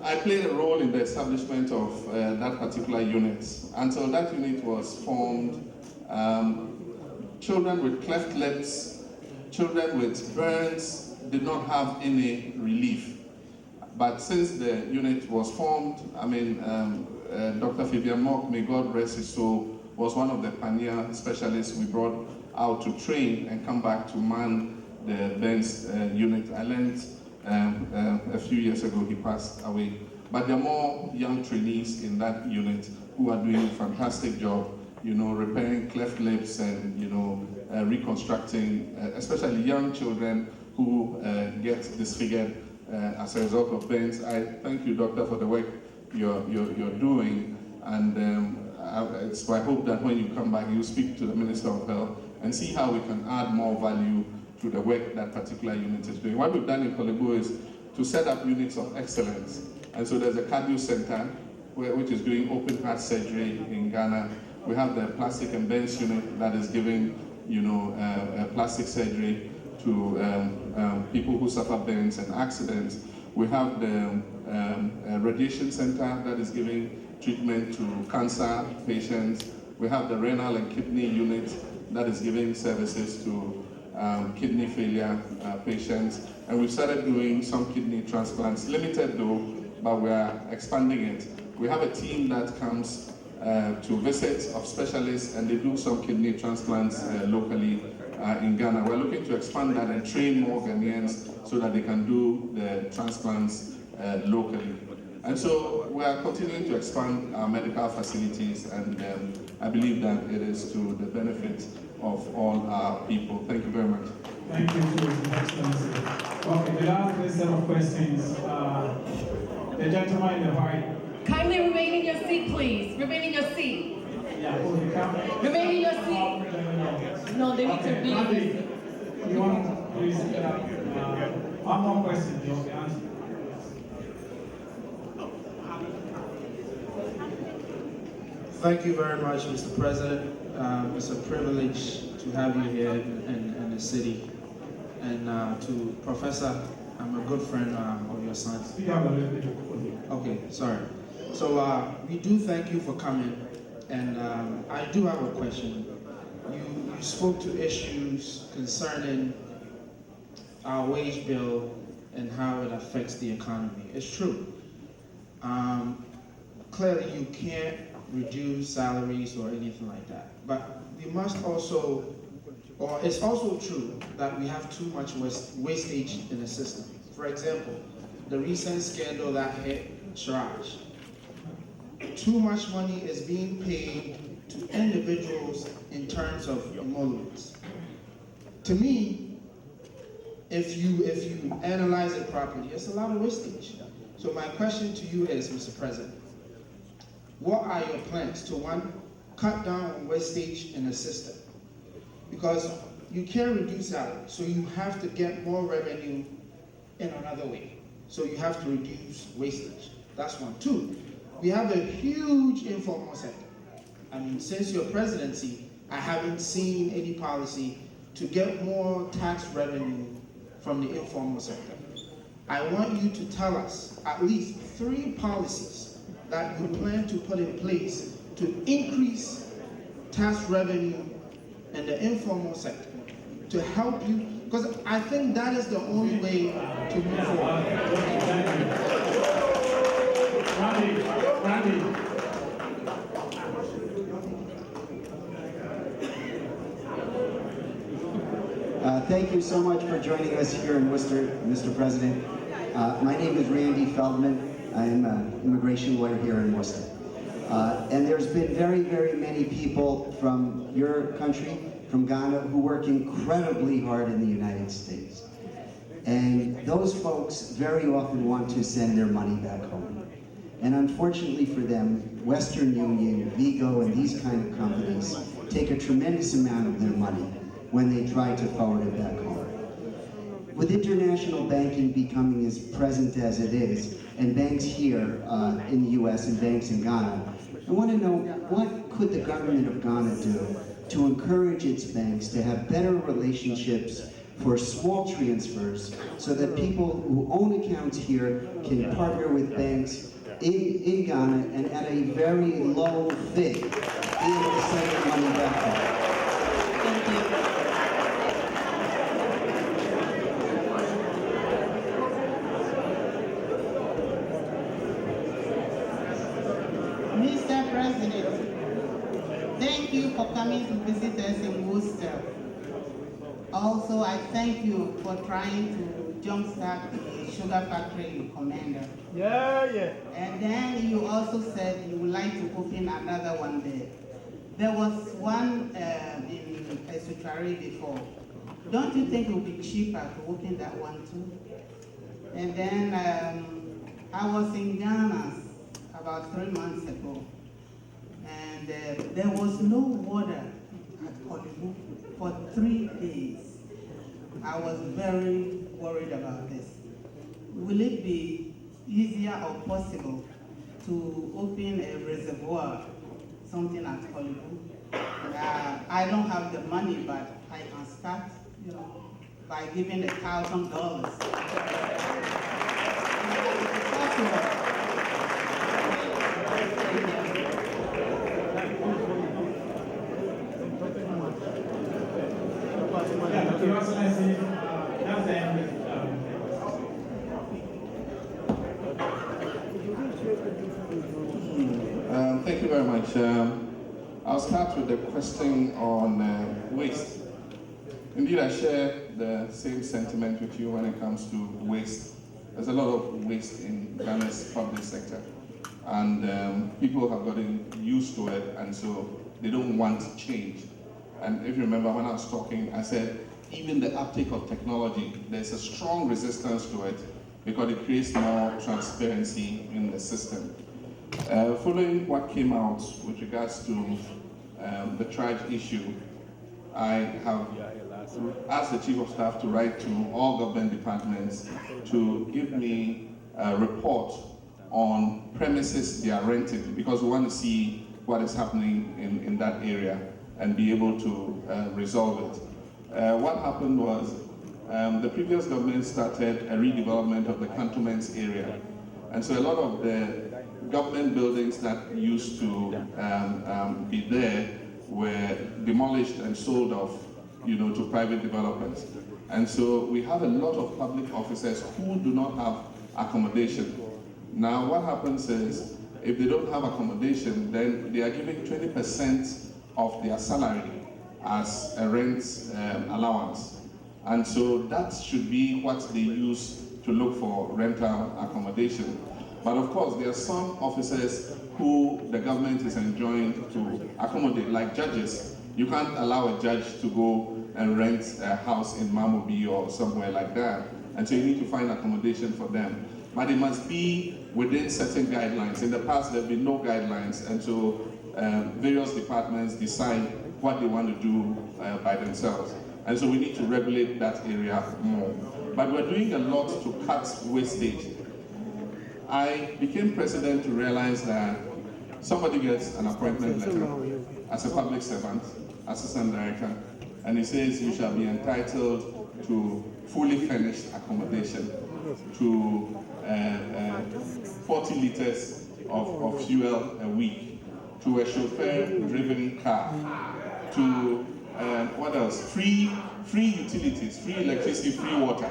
I played a role in the establishment of that particular unit. Until that unit was formed, children with cleft lips, children with burns did not have any relief. But since the unit was formed, I mean, Dr. Fabian Mock, may God rest his soul, was one of the pioneer specialists we brought out to train and come back to man the burns unit. I learned a few years ago he passed away. But there are more young trainees in that unit who are doing a fantastic job, repairing cleft lips and, reconstructing, especially young children who get disfigured as a result of burns. I thank you, Doctor, for the work you're doing, and it's my hope that when you come back, you speak to the Minister of Health and see how we can add more value to the work that particular unit is doing. What we've done in Kolego is to set up units of excellence. And so there's a cardio center, which is doing open heart surgery in Ghana. We have the plastic and burns unit that is giving, plastic surgery to people who suffer burns and accidents. We have the radiation center that is giving treatment to cancer patients. We have the renal and kidney unit that is giving services to kidney failure patients. And we've started doing some kidney transplants, limited though, but we are expanding it. We have a team that comes to visit of specialists, and they do some kidney transplants locally in Ghana. We're looking to expand that and train more Ghanaians so that they can do the transplants locally. And so we are continuing to expand our medical facilities, and I believe that it is to the benefit of all our people. Thank you very much. Thank you, His Excellency. Okay, the last set of questions. The gentleman in the white. Kindly remain in your seat, please. Remain in your seat. Yeah, remain in your seat. No, they need to be. You want to please one more question, you'll be answered. Thank you very much, Mr. President. It's a privilege to have you here in the city. And to Professor, I'm a good friend of your son. Okay, sorry. So we do thank you for coming. And I do have a question. You spoke to issues concerning our wage bill and how it affects the economy. It's true. Clearly, you can't reduce salaries or anything like that. But we must also, or it's also true that we have too much wastage in the system. For example, the recent scandal that hit Siraj. Too much money is being paid to individuals in terms of emoluments. To me, if you analyze it properly, it's a lot of wastage. So my question to you is, Mr. President, what are your plans to, one, cut down on wastage in the system? Because you can't reduce salary, so you have to get more revenue in another way. So you have to reduce wastage. That's one. Two, we have a huge informal sector. I mean, since your presidency, I haven't seen any policy to get more tax revenue from the informal sector. I want you to tell us at least 3 policies that you plan to put in place to increase tax revenue in the informal sector to help you, because I think that is the only way to move forward. Randy. Thank you so much for joining us here in Worcester, Mr. President. My name is Randy Feldman. I'm an immigration lawyer here in Worcester. And there's been very, very many people from your country, from Ghana, who work incredibly hard in the United States. And those folks very often want to send their money back home. And unfortunately for them, Western Union, Vigo, and these kind of companies take a tremendous amount of their money when they try to forward it back home. With international banking becoming as present as it is, and banks here in the US and banks in Ghana, I want to know, what could the government of Ghana do to encourage its banks to have better relationships for small transfers so that people who own accounts here can partner with banks in Ghana and at a very low fee be able to send their money back home? Mr. President, thank you for coming to visit us in Worcester. Also, I thank you for trying to jumpstart the sugar factory in Commander. Yeah. And then you also said you would like to open another one there. There was one in Esutrari before. Don't you think it would be cheaper to open that one too? And then I was in Ghana about 3 months ago, and there was no water at Kolibu for 3 days. I was very worried about this. Will it be easier or possible to open a reservoir, something at Kolibu? I don't have the money, but I can start, by giving $1,000. Your Excellency, that's the end. Thank you very much. I'll start with the question on waste. Indeed, I share the same sentiment with you when it comes to waste. There's a lot of waste in Ghana's public sector, and people have gotten used to it, and so they don't want change. And if you remember when I was talking, I said even the uptake of technology, there's a strong resistance to it because it creates more transparency in the system. Following what came out with regards to the charge issue, I have asked the Chief of Staff to write to all government departments to give me a report on premises they are renting, because we want to see what is happening in that area and be able to resolve it. What happened was the previous government started a redevelopment of the cantonments area. And so a lot of the government buildings that used to be there were demolished and sold off, to private developers. And so we have a lot of public officers who do not have accommodation. Now what happens is, if they don't have accommodation, then they are giving 20% of their salary as a rent allowance. And so that should be what they use to look for rental accommodation. But of course, there are some officers who the government is enjoined to accommodate, like judges. You can't allow a judge to go and rent a house in Mamobi or somewhere like that. And so you need to find accommodation for them. But it must be within certain guidelines. In the past, there have been no guidelines, and so various departments decide what they want to do by themselves. And so we need to regulate that area more. But we're doing a lot to cut wastage. I became president to realize that somebody gets an appointment letter as a public servant, assistant director, and he says you shall be entitled to fully furnished accommodation, to 40 liters of fuel a week, to a chauffeur-driven car, to what else? Free utilities, free electricity, free water.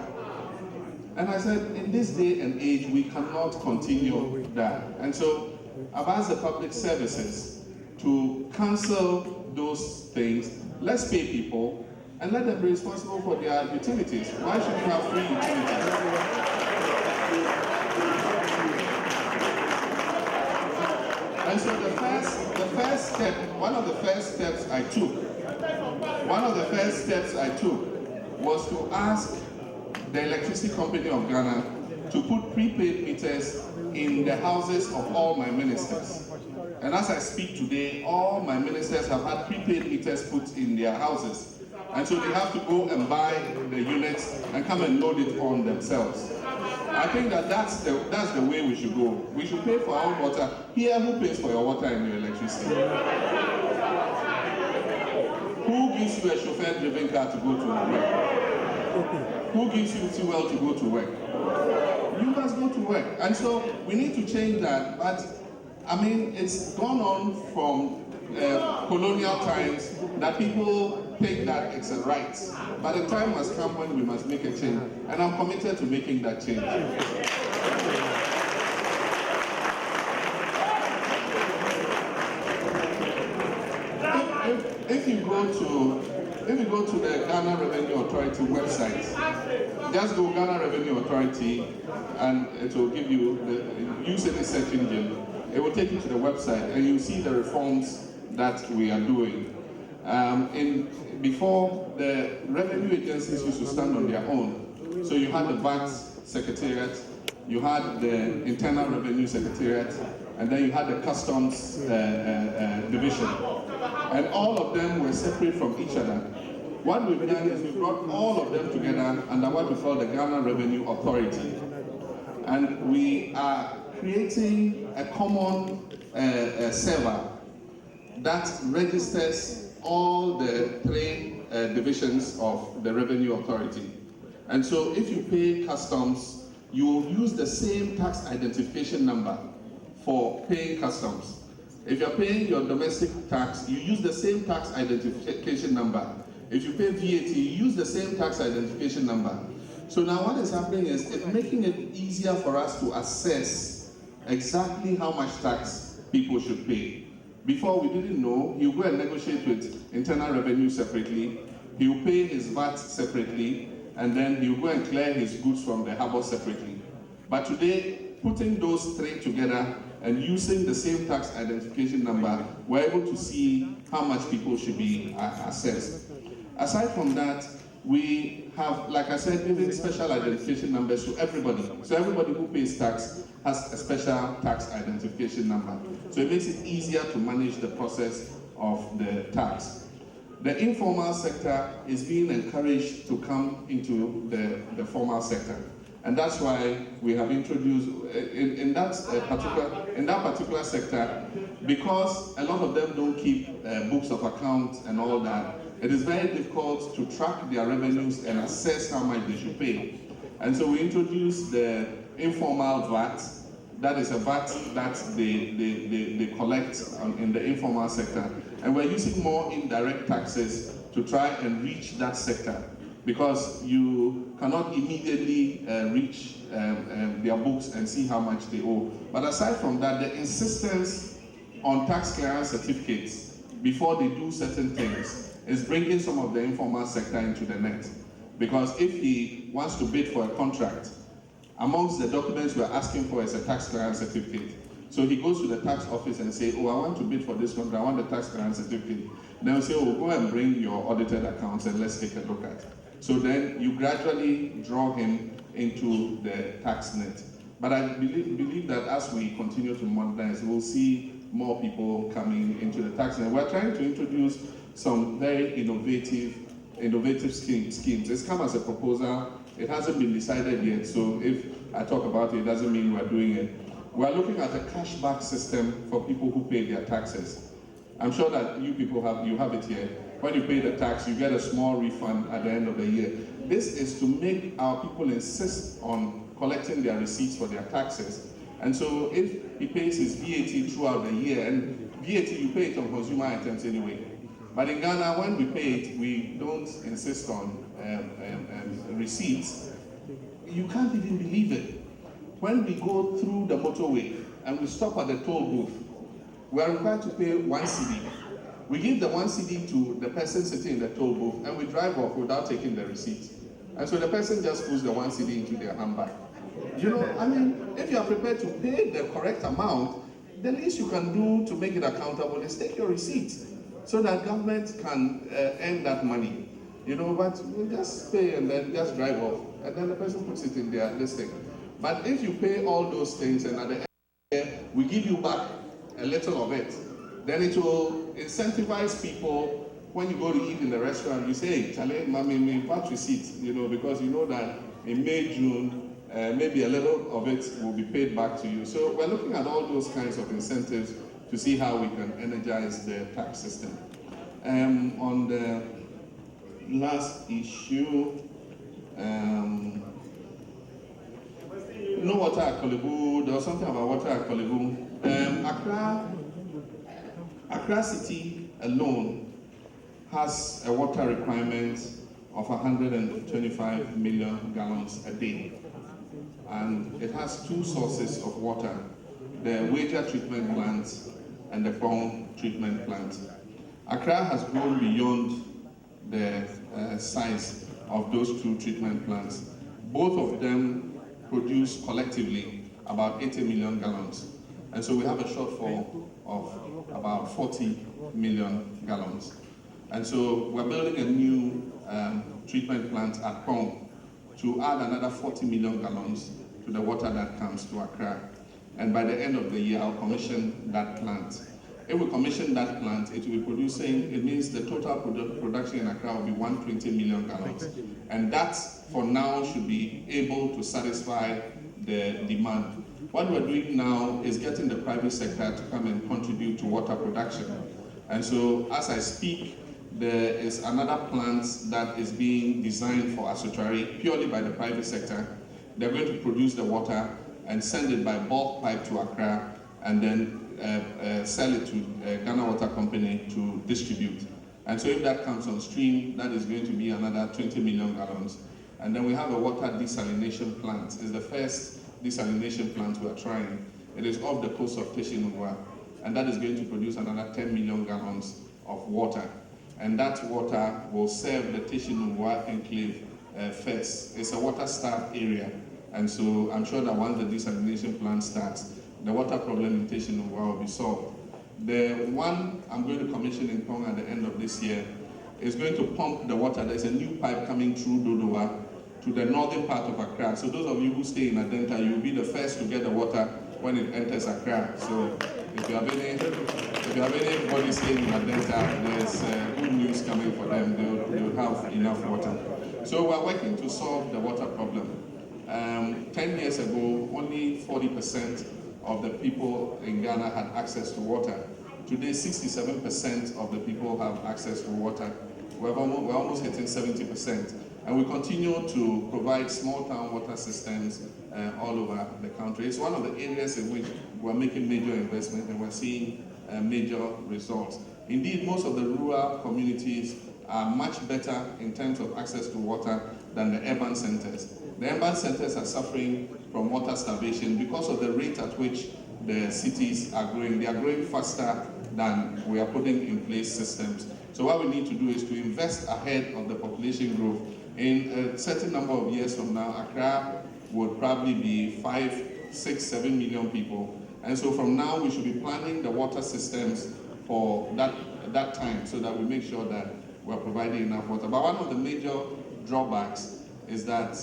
And I said, in this day and age, we cannot continue that. And so I've asked the public services to cancel those things. Let's pay people and let them be responsible for their utilities. Why should we have free utilities? And so the first step, one of the first steps I took was to ask the Electricity Company of Ghana to put prepaid meters in the houses of all my ministers. And as I speak today, all my ministers have had prepaid meters put in their houses. And so they have to go and buy the units and come and load it on themselves. I think that's the way we should go. We should pay for our own water. Here, who pays for your water and your electricity? Who gives you a chauffeur-driven car to go to work? Who gives you fuel to go to work? You must go to work. And so we need to change that. But I mean, it's gone on from colonial times that people think that it's a right. But the time has come when we must make a change. And I'm committed to making that change. If you go to the Ghana Revenue Authority website, just go Ghana Revenue Authority and it will give you, use any search engine. It will take you to the website and you'll see the reforms that we are doing. Before, the revenue agencies used to stand on their own. So you had the VAT Secretariat, you had the Internal Revenue Secretariat, and then you had the Customs Division. And all of them were separate from each other. What we've done is we brought all of them together under what we call the Ghana Revenue Authority. And we are creating a common server that registers all the three divisions of the Revenue Authority. And so if you pay customs, you will use the same tax identification number for paying customs. If you're paying your domestic tax, you use the same tax identification number. If you pay VAT, you use the same tax identification number. So now what is happening is it's making it easier for us to assess exactly how much tax people should pay. Before we didn't know, he'll go and negotiate with Internal Revenue separately, he'll pay his VAT separately, and then he'll go and clear his goods from the harbour separately. But today, putting those three together and using the same tax identification number, we're able to see how much people should be assessed. Aside from that, we have, like I said, given special identification numbers to everybody. So everybody who pays tax has a special tax identification number. So it makes it easier to manage the process of the tax. The informal sector is being encouraged to come into the formal sector. And that's why we have introduced, in that particular sector, because a lot of them don't keep books of accounts and all that, it is very difficult to track their revenues and assess how much they should pay. And so we introduced the informal VAT. That is a VAT that they collect in the informal sector. And we're using more indirect taxes to try and reach that sector, because you cannot immediately reach their books and see how much they owe. But aside from that, the insistence on tax clearance certificates before they do certain things is bringing some of the informal sector into the net. Because if he wants to bid for a contract, amongst the documents we're asking for is a tax clearance certificate. So he goes to the tax office and say, oh, I want to bid for this contract, I want the tax clearance certificate. Then we say, oh, go and bring your audited accounts and let's take a look at it. So then you gradually draw him into the tax net. But I believe that as we continue to modernize, we'll see more people coming into the tax net. We're trying to introduce some very innovative schemes. It's come as a proposal. It hasn't been decided yet, so if I talk about it, it doesn't mean we're doing it. We're looking at a cashback system for people who pay their taxes. I'm sure that you people have it here. When you pay the tax, you get a small refund at the end of the year. This is to make our people insist on collecting their receipts for their taxes. And so if he pays his VAT throughout the year, and VAT, you pay it on consumer items anyway. But in Ghana, when we pay it, we don't insist on receipts. You can't even believe it. When we go through the motorway and we stop at the toll booth, we are required to pay 1 cedi. We give the 1 cedi to the person sitting in the toll booth and we drive off without taking the receipt. And so the person just puts the 1 cedi into their handbag. You know, I mean, if you are prepared to pay the correct amount, the least you can do to make it accountable is take your receipt, so that government can earn that money. You know, but we just pay and then just drive off, and then the person puts it in their listing. But if you pay all those things and at the end of the year, we give you back a little of it, then it will incentivize people. When you go to eat in the restaurant, you say, hey, Charlie, mommy, me part receipt, you know, because you know that in May, June, maybe a little of it will be paid back to you. So we're looking at all those kinds of incentives to see how we can energize the tax system. On the last issue, no water at Kolebu. There was something about water at Kolebu. Accra City alone has a water requirement of 125 million gallons a day. And it has two sources of water, the Wager treatment plant and the Pong treatment plant. Accra has grown beyond the size of those two treatment plants. Both of them produce collectively about 80 million gallons. And so we have a shortfall of about 40 million gallons. And so we're building a new treatment plant at Pong to add another 40 million gallons to the water that comes to Accra. And by the end of the year, I'll commission that plant. If we commission that plant, it will be producing, it means the total production in Accra will be 120 million gallons. And that, for now, should be able to satisfy the demand. What we're doing now is getting the private sector to come and contribute to water production. And so, as I speak, there is another plant that is being designed for Asotware purely by the private sector. They're going to produce the water and send it by bulk pipe to Accra and then sell it to Ghana Water Company to distribute. And so if that comes on stream, that is going to be another 20 million gallons. And then we have a water desalination plant. It's the first desalination plant we are trying. It is off the coast of Teshinungwa, and that is going to produce another 10 million gallons of water. And that water will serve the Teshinungwa enclave first. It's a water-starved area, and so I'm sure that once the desalination plant starts, the water problem in Teshinungwa will be solved. The one I'm going to commission in Kong at the end of this year is going to pump the water. There's a new pipe coming through Dodowa to the northern part of Accra. So those of you who stay in Adenta, you'll be the first to get the water when it enters Accra. So if you have anybody staying in Adenta, there's good news coming for them. They'll have enough water. So we're working to solve the water problem. 10 years ago, only 40% of the people in Ghana had access to water. Today, 67% of the people have access to water. We're almost hitting 70%. And we continue to provide small town water systems all over the country. It's one of the areas in which we're making major investment and we're seeing major results. Indeed, most of the rural communities are much better in terms of access to water than the urban centers. The urban centers are suffering from water starvation because of the rate at which the cities are growing. They are growing faster than we are putting in place systems. So what we need to do is to invest ahead of the population growth. In a certain number of years from now, Accra would probably be 5, 6, 7 million people. And so from now, we should be planning the water systems for that time so that we make sure that we're providing enough water. But one of the major drawbacks is that,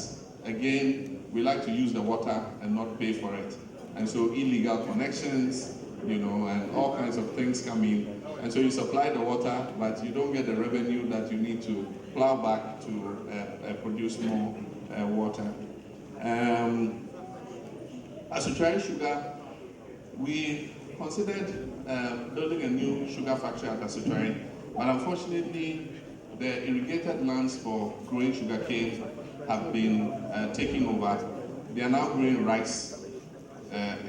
again, we like to use the water and not pay for it. And so illegal connections, and all kinds of things come in. And so you supply the water, but you don't get the revenue that you need to plow back to produce more water. Asotware Sugar, we considered building a new sugar factory at Asotware, but unfortunately, the irrigated lands for growing sugarcane have been taken over. They are now growing rice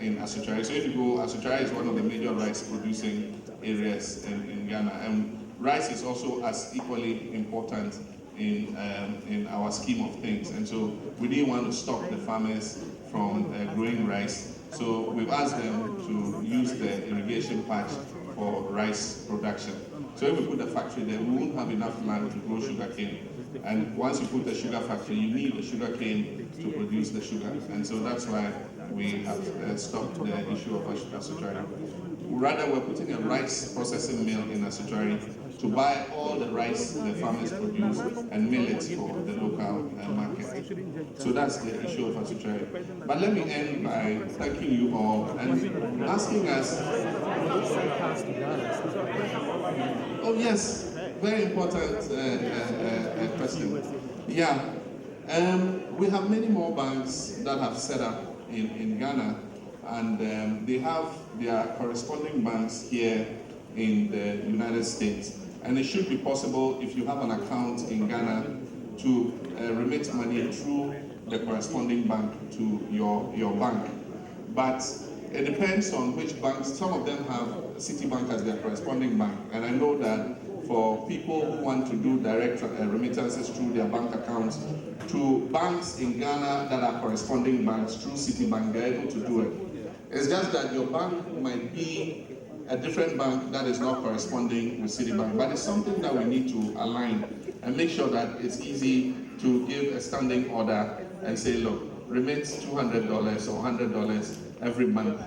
in Asotware. So if you go, Asotware is one of the major rice producing areas in Ghana, and rice is also as equally important in our scheme of things. And so we didn't want to stop the farmers from growing rice. So we've asked them to use the irrigation patch for rice production. So if we put a factory there, we won't have enough land to grow sugarcane. And once you put a sugar factory, you need the sugarcane to produce the sugar. And so that's why we have stopped the issue of Asotware. Rather, we're putting a rice processing mill in Asotware to buy all the rice the farmers produce and mill it for the local market. So that's the issue of Asotware. But let me end by thanking you all and asking us. Oh yes, very important question. Yeah, we have many more banks that have set up in Ghana, and they have their corresponding banks here in the United States. And it should be possible, if you have an account in Ghana, to remit money through the corresponding bank to your bank. But it depends on which banks. Some of them have Citibank as their corresponding bank. And I know that for people who want to do direct remittances through their bank accounts to banks in Ghana that are corresponding banks through Citibank, they're able to do it. It's just that your bank might be a different bank that is not corresponding with Citibank, but it's something that we need to align and make sure that it's easy to give a standing order and say, look, remit $200 or $100 every month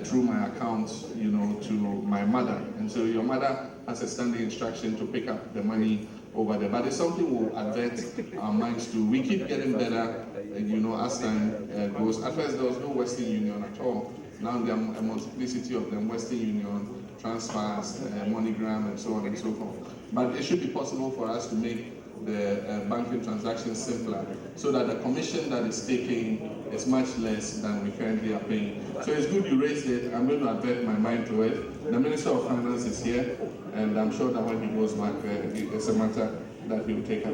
through my account, to my mother. And so your mother has a standing instruction to pick up the money over there. But it's something we'll advert our minds to. We keep getting better, as time goes. At first, there was no Western Union at all. Now there are a multiplicity of them: Western Union, Transfers, MoneyGram, and so on and so forth. But it should be possible for us to make the banking transactions simpler, so that the commission that is taken is much less than we currently are paying. So it's good you raised it. I'm going to avert my mind to it. The Minister of Finance is here, and I'm sure that when he goes back, it's a matter that he will take up.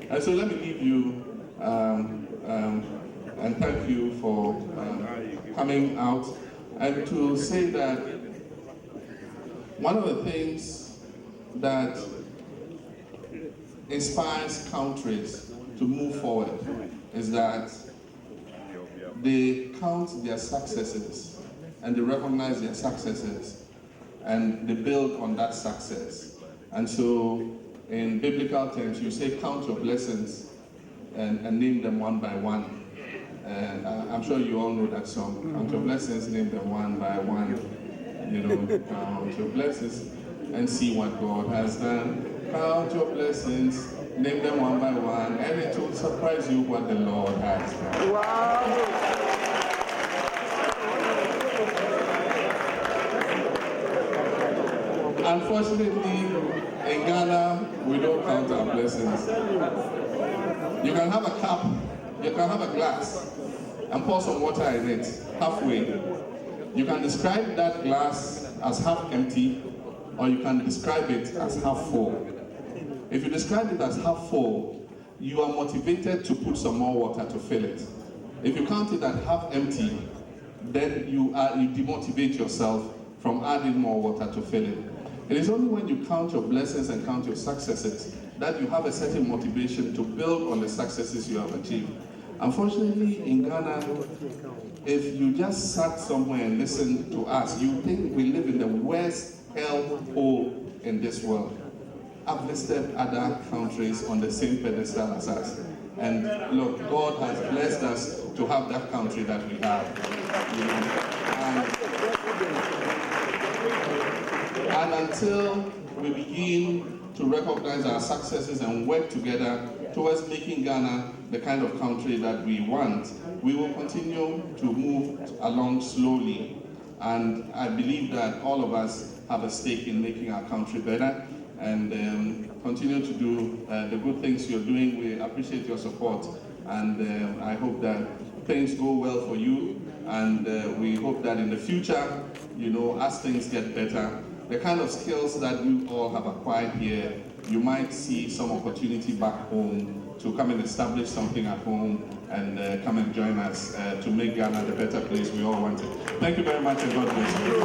And so let me leave you and thank you for coming out, and to say that one of the things that inspires countries to move forward is that they count their successes and they recognize their successes and they build on that success. And so in biblical terms, you say count your blessings and name them one by one. And I'm sure you all know that song. Count your blessings, name them one by one. You know, count your blessings and see what God has done. Count your blessings, name them one by one, and it will surprise you what the Lord has done. Wow. Unfortunately, in Ghana, we don't count our blessings. You can have a cup, you can have a glass, and pour some water in it, halfway. You can describe that glass as half empty, or you can describe it as half full. If you describe it as half full, you are motivated to put some more water to fill it. If you count it at half empty, then you demotivate yourself from adding more water to fill it. It is only when you count your blessings and count your successes that you have a certain motivation to build on the successes you have achieved. Unfortunately, in Ghana, if you just sat somewhere and listened to us, you think we live in the worst hellhole in this world. I've listed other countries on the same pedestal as us. And look, God has blessed us to have that country that we have. You know? And until we begin to recognize our successes and work together towards making Ghana the kind of country that we want, we will continue to move along slowly. And I believe that all of us have a stake in making our country better, and continue to do the good things you're doing. We appreciate your support, and I hope that things go well for you, and we hope that in the future, you know, as things get better, the kind of skills that you all have acquired here, you might see some opportunity back home to come and establish something at home and come and join us to make Ghana the better place we all want it. Thank you very much, and God bless you.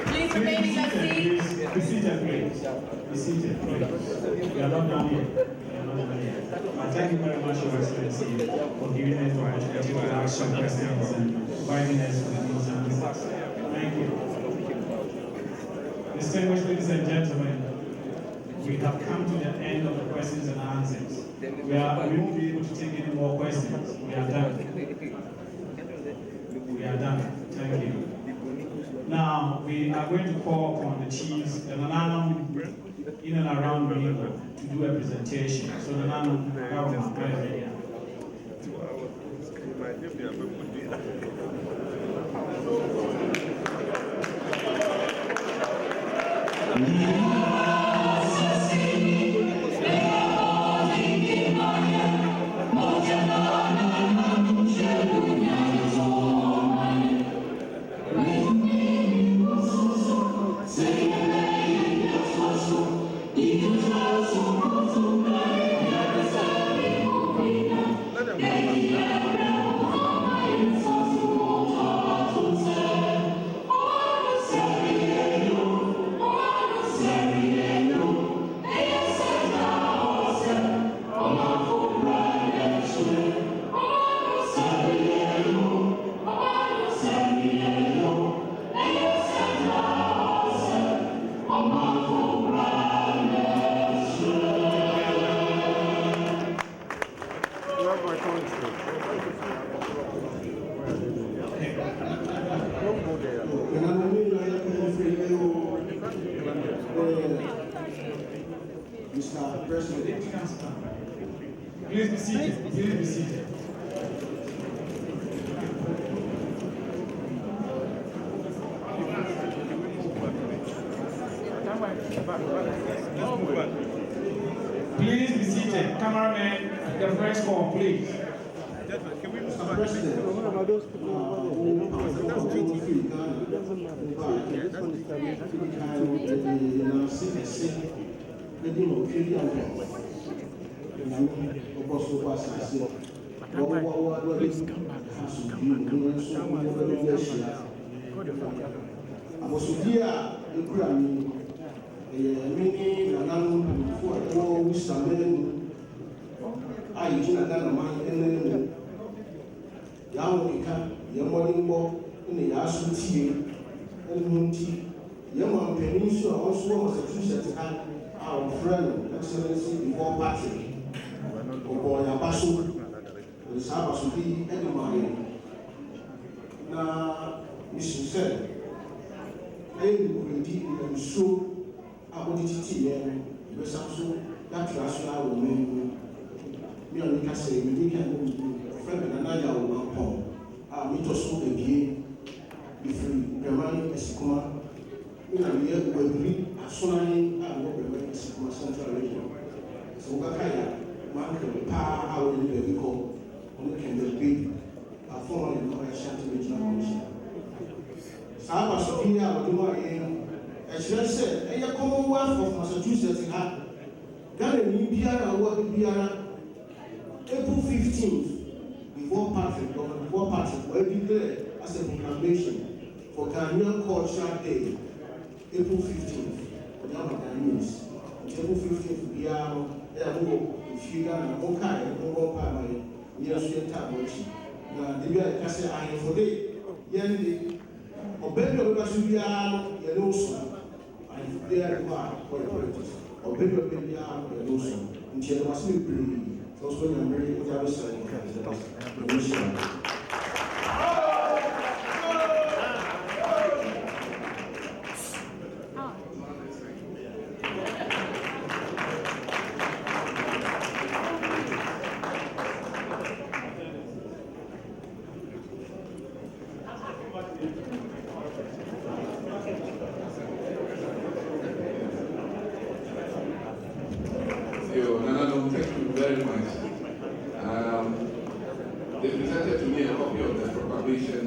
Please remain in your seat. Be seated, please. Be seated, please. We are not done yet. Thank you very much, Your Excellency, for giving us the opportunity to ask some questions and providing us with these answers. Thank you. Distinguished ladies and gentlemen, we have come to the end of the questions and answers. We won't be able to take any more questions. We are done. We are done. Thank you. Now, we are going to call upon the chiefs, the Nananum in and around Ringo, to do a presentation. So Nananum, Mahama, right. Mr. President. Please be seated. Please be seated. cameraman, the first call, please. Mr. President, Yawika, Yamolimbo, in the Yasuti, and Munti, Yaman Peninsula, also Massachusetts, and our friend, Excellency, before Patrick, or Yabasu, the Sabasubi, and Mari. Now, Mr. Said, I will indeed and so about the TTM, the Samsung, that rational woman. Me and Nika say, we can friend and another one pound. Me to so again, if we remain Esikuma, we are here to agree as soon as we remain Esikuma Central Region. So, Wakaya, man can power how we live we call, only can be formerly known as Shanty Regional Commission. Saba Sophia, or do I as you said, a Commonwealth of Massachusetts had Ghana, Nibiara, what Nibiara. April 15th, before Patrick, were declared as a proclamation for Ghanaian Cultural Day. April 15th, for the Ghanaians. April 15th, we are if you got a Mokai, Mokai, yes, we are Tabochi. Now, the year I say, I am for day, Yendi, or better, because we are Yellow, I am there for the politics, or better, baby, I am Yellow, until I was sleeping. Those were the very good saying. Thank you very much. They presented to me a copy of the proclamation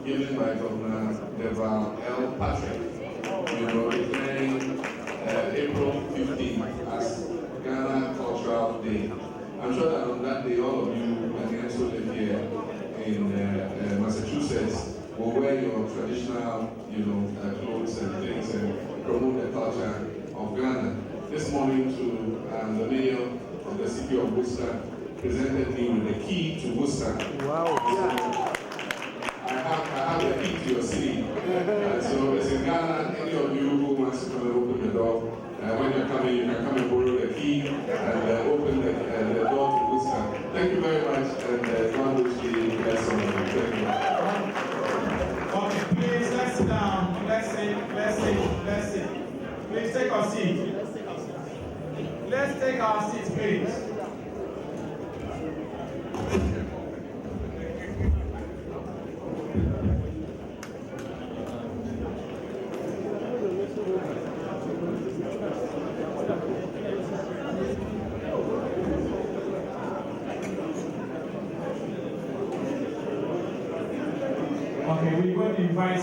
given by Governor Deval L. Patrick, declaring April 15th as Ghana Cultural Day. I'm sure that on that day, all of you, and also live here in Massachusetts, will wear your traditional, clothes and things and promote the culture of Ghana. This morning, the mayor of the city of Worcester presented me with the key to Worcester. Wow. I have the key to your city. So as in Ghana, any of you who wants to come and open the door, when you're coming, you can come and borrow the key and open the door to Worcester. Thank you very much, and God bless you. Thank you. Okay, please, let's sit down. Let's sit. Please take our seat. Let's take our seats, please. Okay, we're going to invite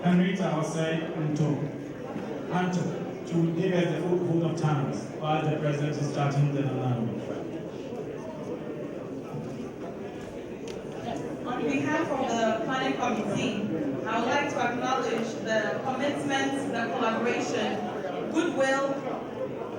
Henrietta, I'll say, Anto, to give us the full vote of thanks while the president is starting the announcement. On behalf of the planning committee, I would like to acknowledge the commitment, the collaboration, goodwill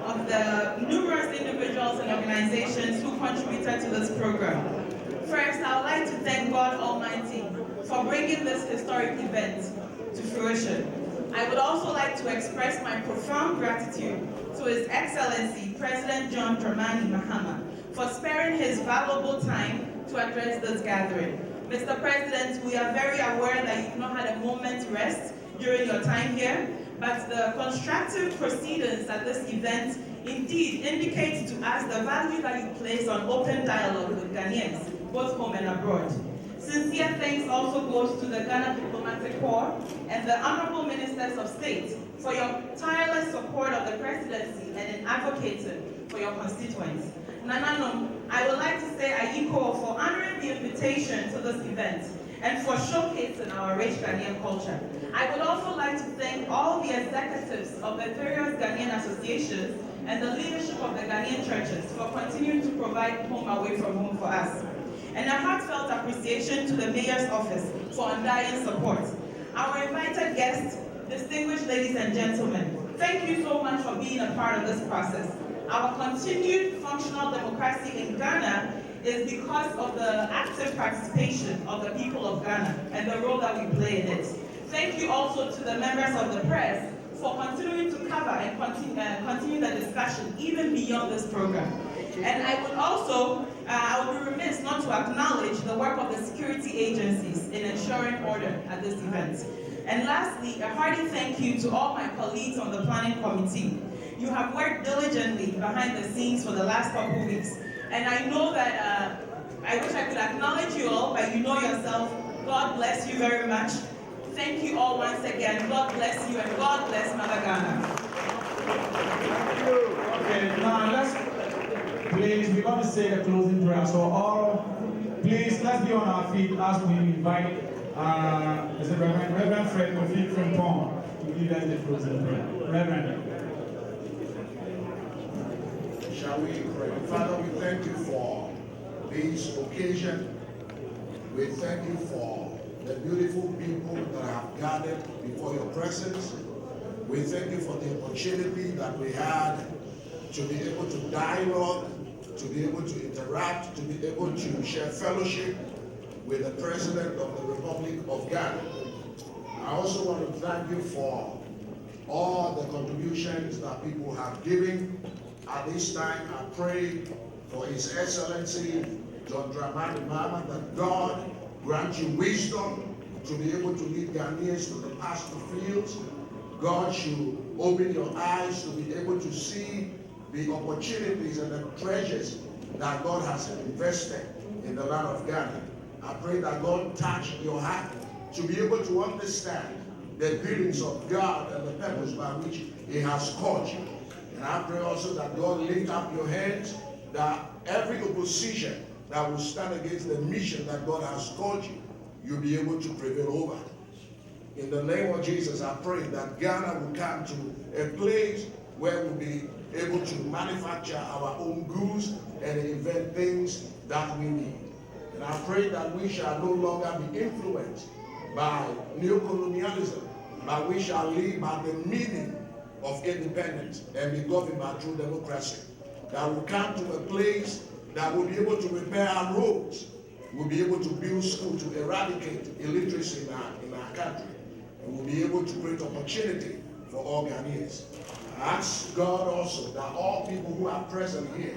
of the numerous individuals and organizations who contributed to this program. First, I would like to thank God Almighty for bringing this historic event to fruition. I would also like to express my profound gratitude to His Excellency President John Dramani Mahama for sparing his valuable time to address this gathering. Mr. President, we are very aware that you've not had a moment's rest during your time here, but the constructive proceedings at this event indeed indicates to us the value that you place on open dialogue with Ghanaians, both home and abroad. Sincere thanks also goes to the Ghana Diplomatic Corps and the Honorable Ministers of State, for your tireless support of the presidency and in advocating for your constituents. Nananom, I would like to say Ayiko for honoring the invitation to this event and for showcasing our rich Ghanaian culture. I would also like to thank all the executives of the various Ghanaian associations and the leadership of the Ghanaian churches for continuing to provide home away from home for us. And a heartfelt appreciation to the Mayor's office for undying support. Our invited guests, distinguished ladies and gentlemen, thank you so much for being a part of this process. Our continued functional democracy in Ghana is because of the active participation of the people of Ghana and the role that we play in it. Thank you also to the members of the press for continuing to cover and continue the discussion even beyond this program. And I would also, I would be remiss not to acknowledge the work of the security agencies in ensuring order at this event. And lastly, a hearty thank you to all my colleagues on the planning committee. You have worked diligently behind the scenes for the last couple of weeks. And I know that, I wish I could acknowledge you all, but you know yourself. God bless you very much. Thank you all once again. God bless you and God bless Mother Ghana. Thank you. Okay, now please, we're going to say the closing prayer. So all, please, let's be on our feet as we invite is it Reverend Fred Kofi from Pong to give us the closing prayer. Reverend. Shall we pray? Father, we thank you for this occasion. We thank you for the beautiful people that have gathered before your presence. We thank you for the opportunity that we had to be able to dialogue, to be able to interact, to be able to share fellowship with the President of the Republic of Ghana. I also want to thank you for all the contributions that people have given. At this time, I pray for His Excellency, John Dramani Mahama, that God grant you wisdom to be able to lead Ghanaians to the pasture fields. God should open your eyes to be able to see the opportunities and the treasures that God has invested in the land of Ghana. I pray that God touch your heart to be able to understand the dealings of God and the purpose by which He has called you. And I pray also that God lift up your hands, that every opposition that will stand against the mission that God has called you, you'll be able to prevail over. In the name of Jesus, I pray that Ghana will come to a place where we'll be able to manufacture our own goods and invent things that we need. And I pray that we shall no longer be influenced by neocolonialism, but we shall live by the meaning of independence and be governed by true democracy. That will come to a place that will be able to repair our roads, will be able to build schools to eradicate illiteracy in our country, and will be able to create opportunity for all Ghanaians. I ask God also that all people who are present here,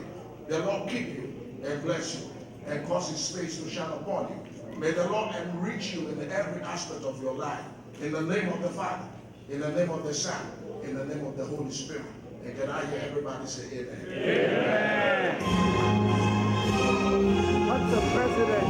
the Lord keep you and bless you and cause His face to shine upon you. May the Lord enrich you in every aspect of your life. In the name of the Father, in the name of the Son, in the name of the Holy Spirit. And can I hear everybody say amen? Amen. What's the president?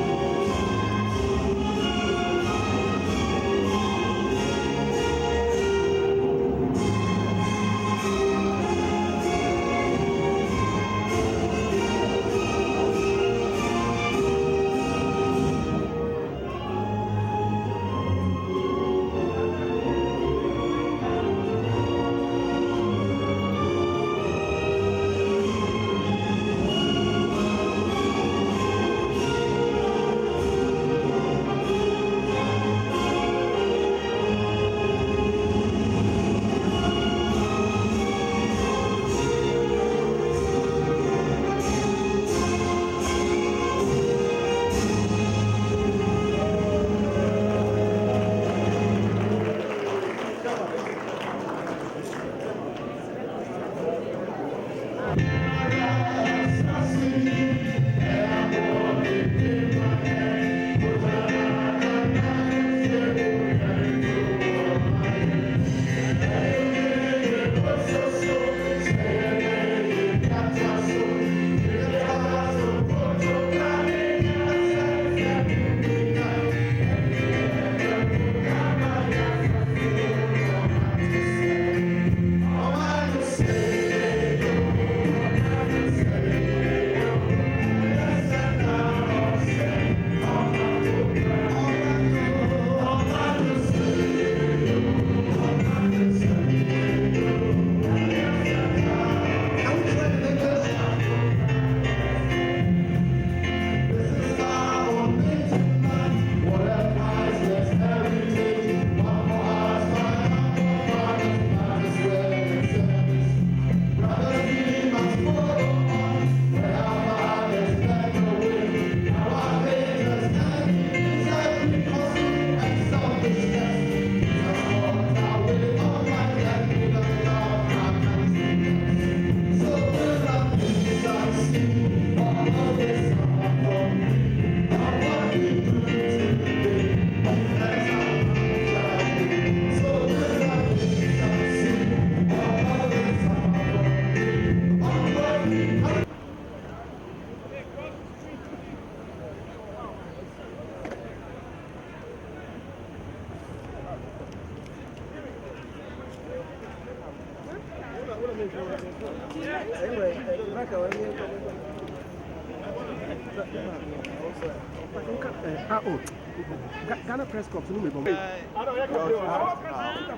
Ghana Press Club,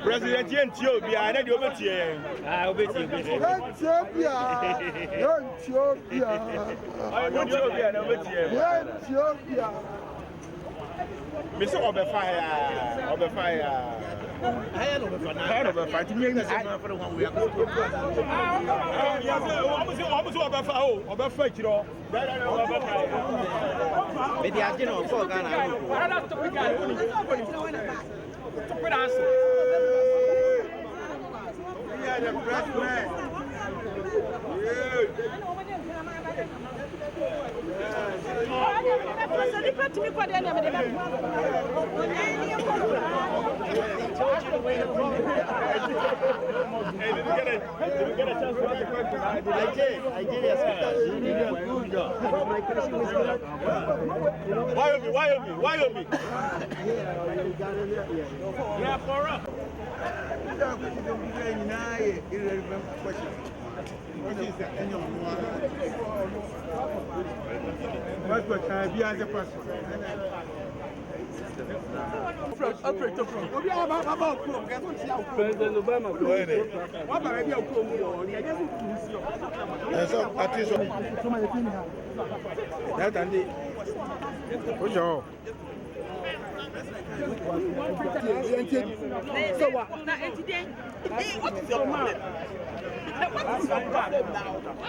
President Ethiopia, I know you over here. I over Ethiopia. Ethiopia. Mr. Obefire. I am Obefire. To me, I'm for the one we are going to. Why me? Yeah, for us. President Obama, what are you so what? What is your man? What is your problem now?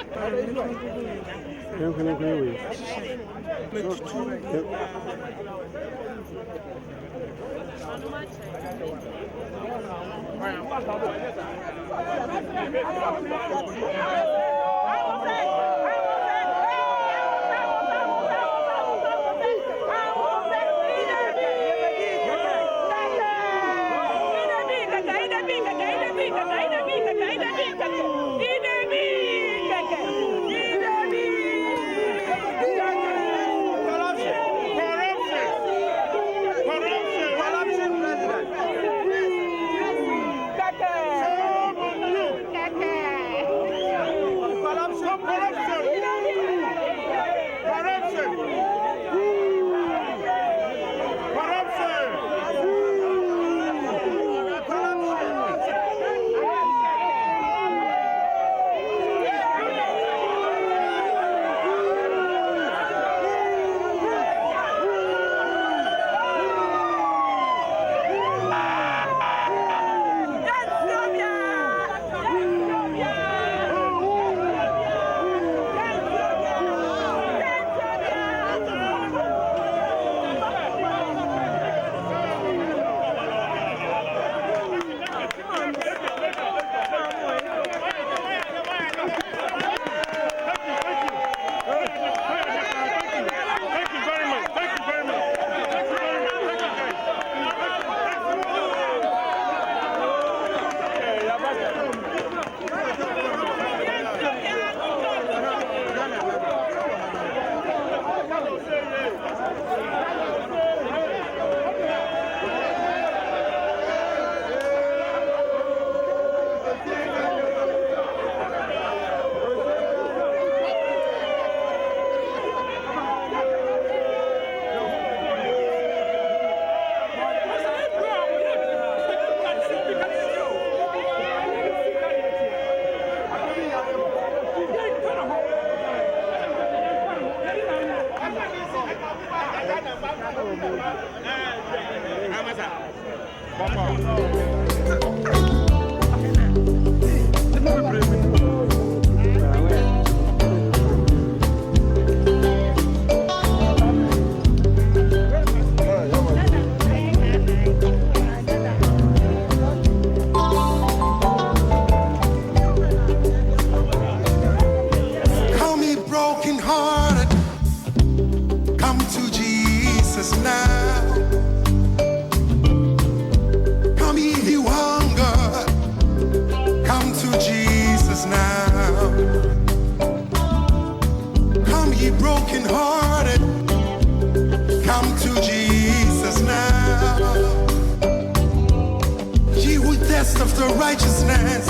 Of the righteousness,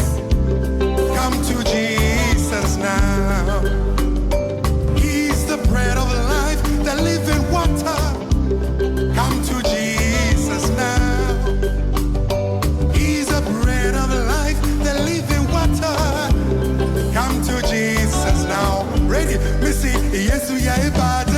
come to Jesus now. now. Ready, Missy, yes, we are bad.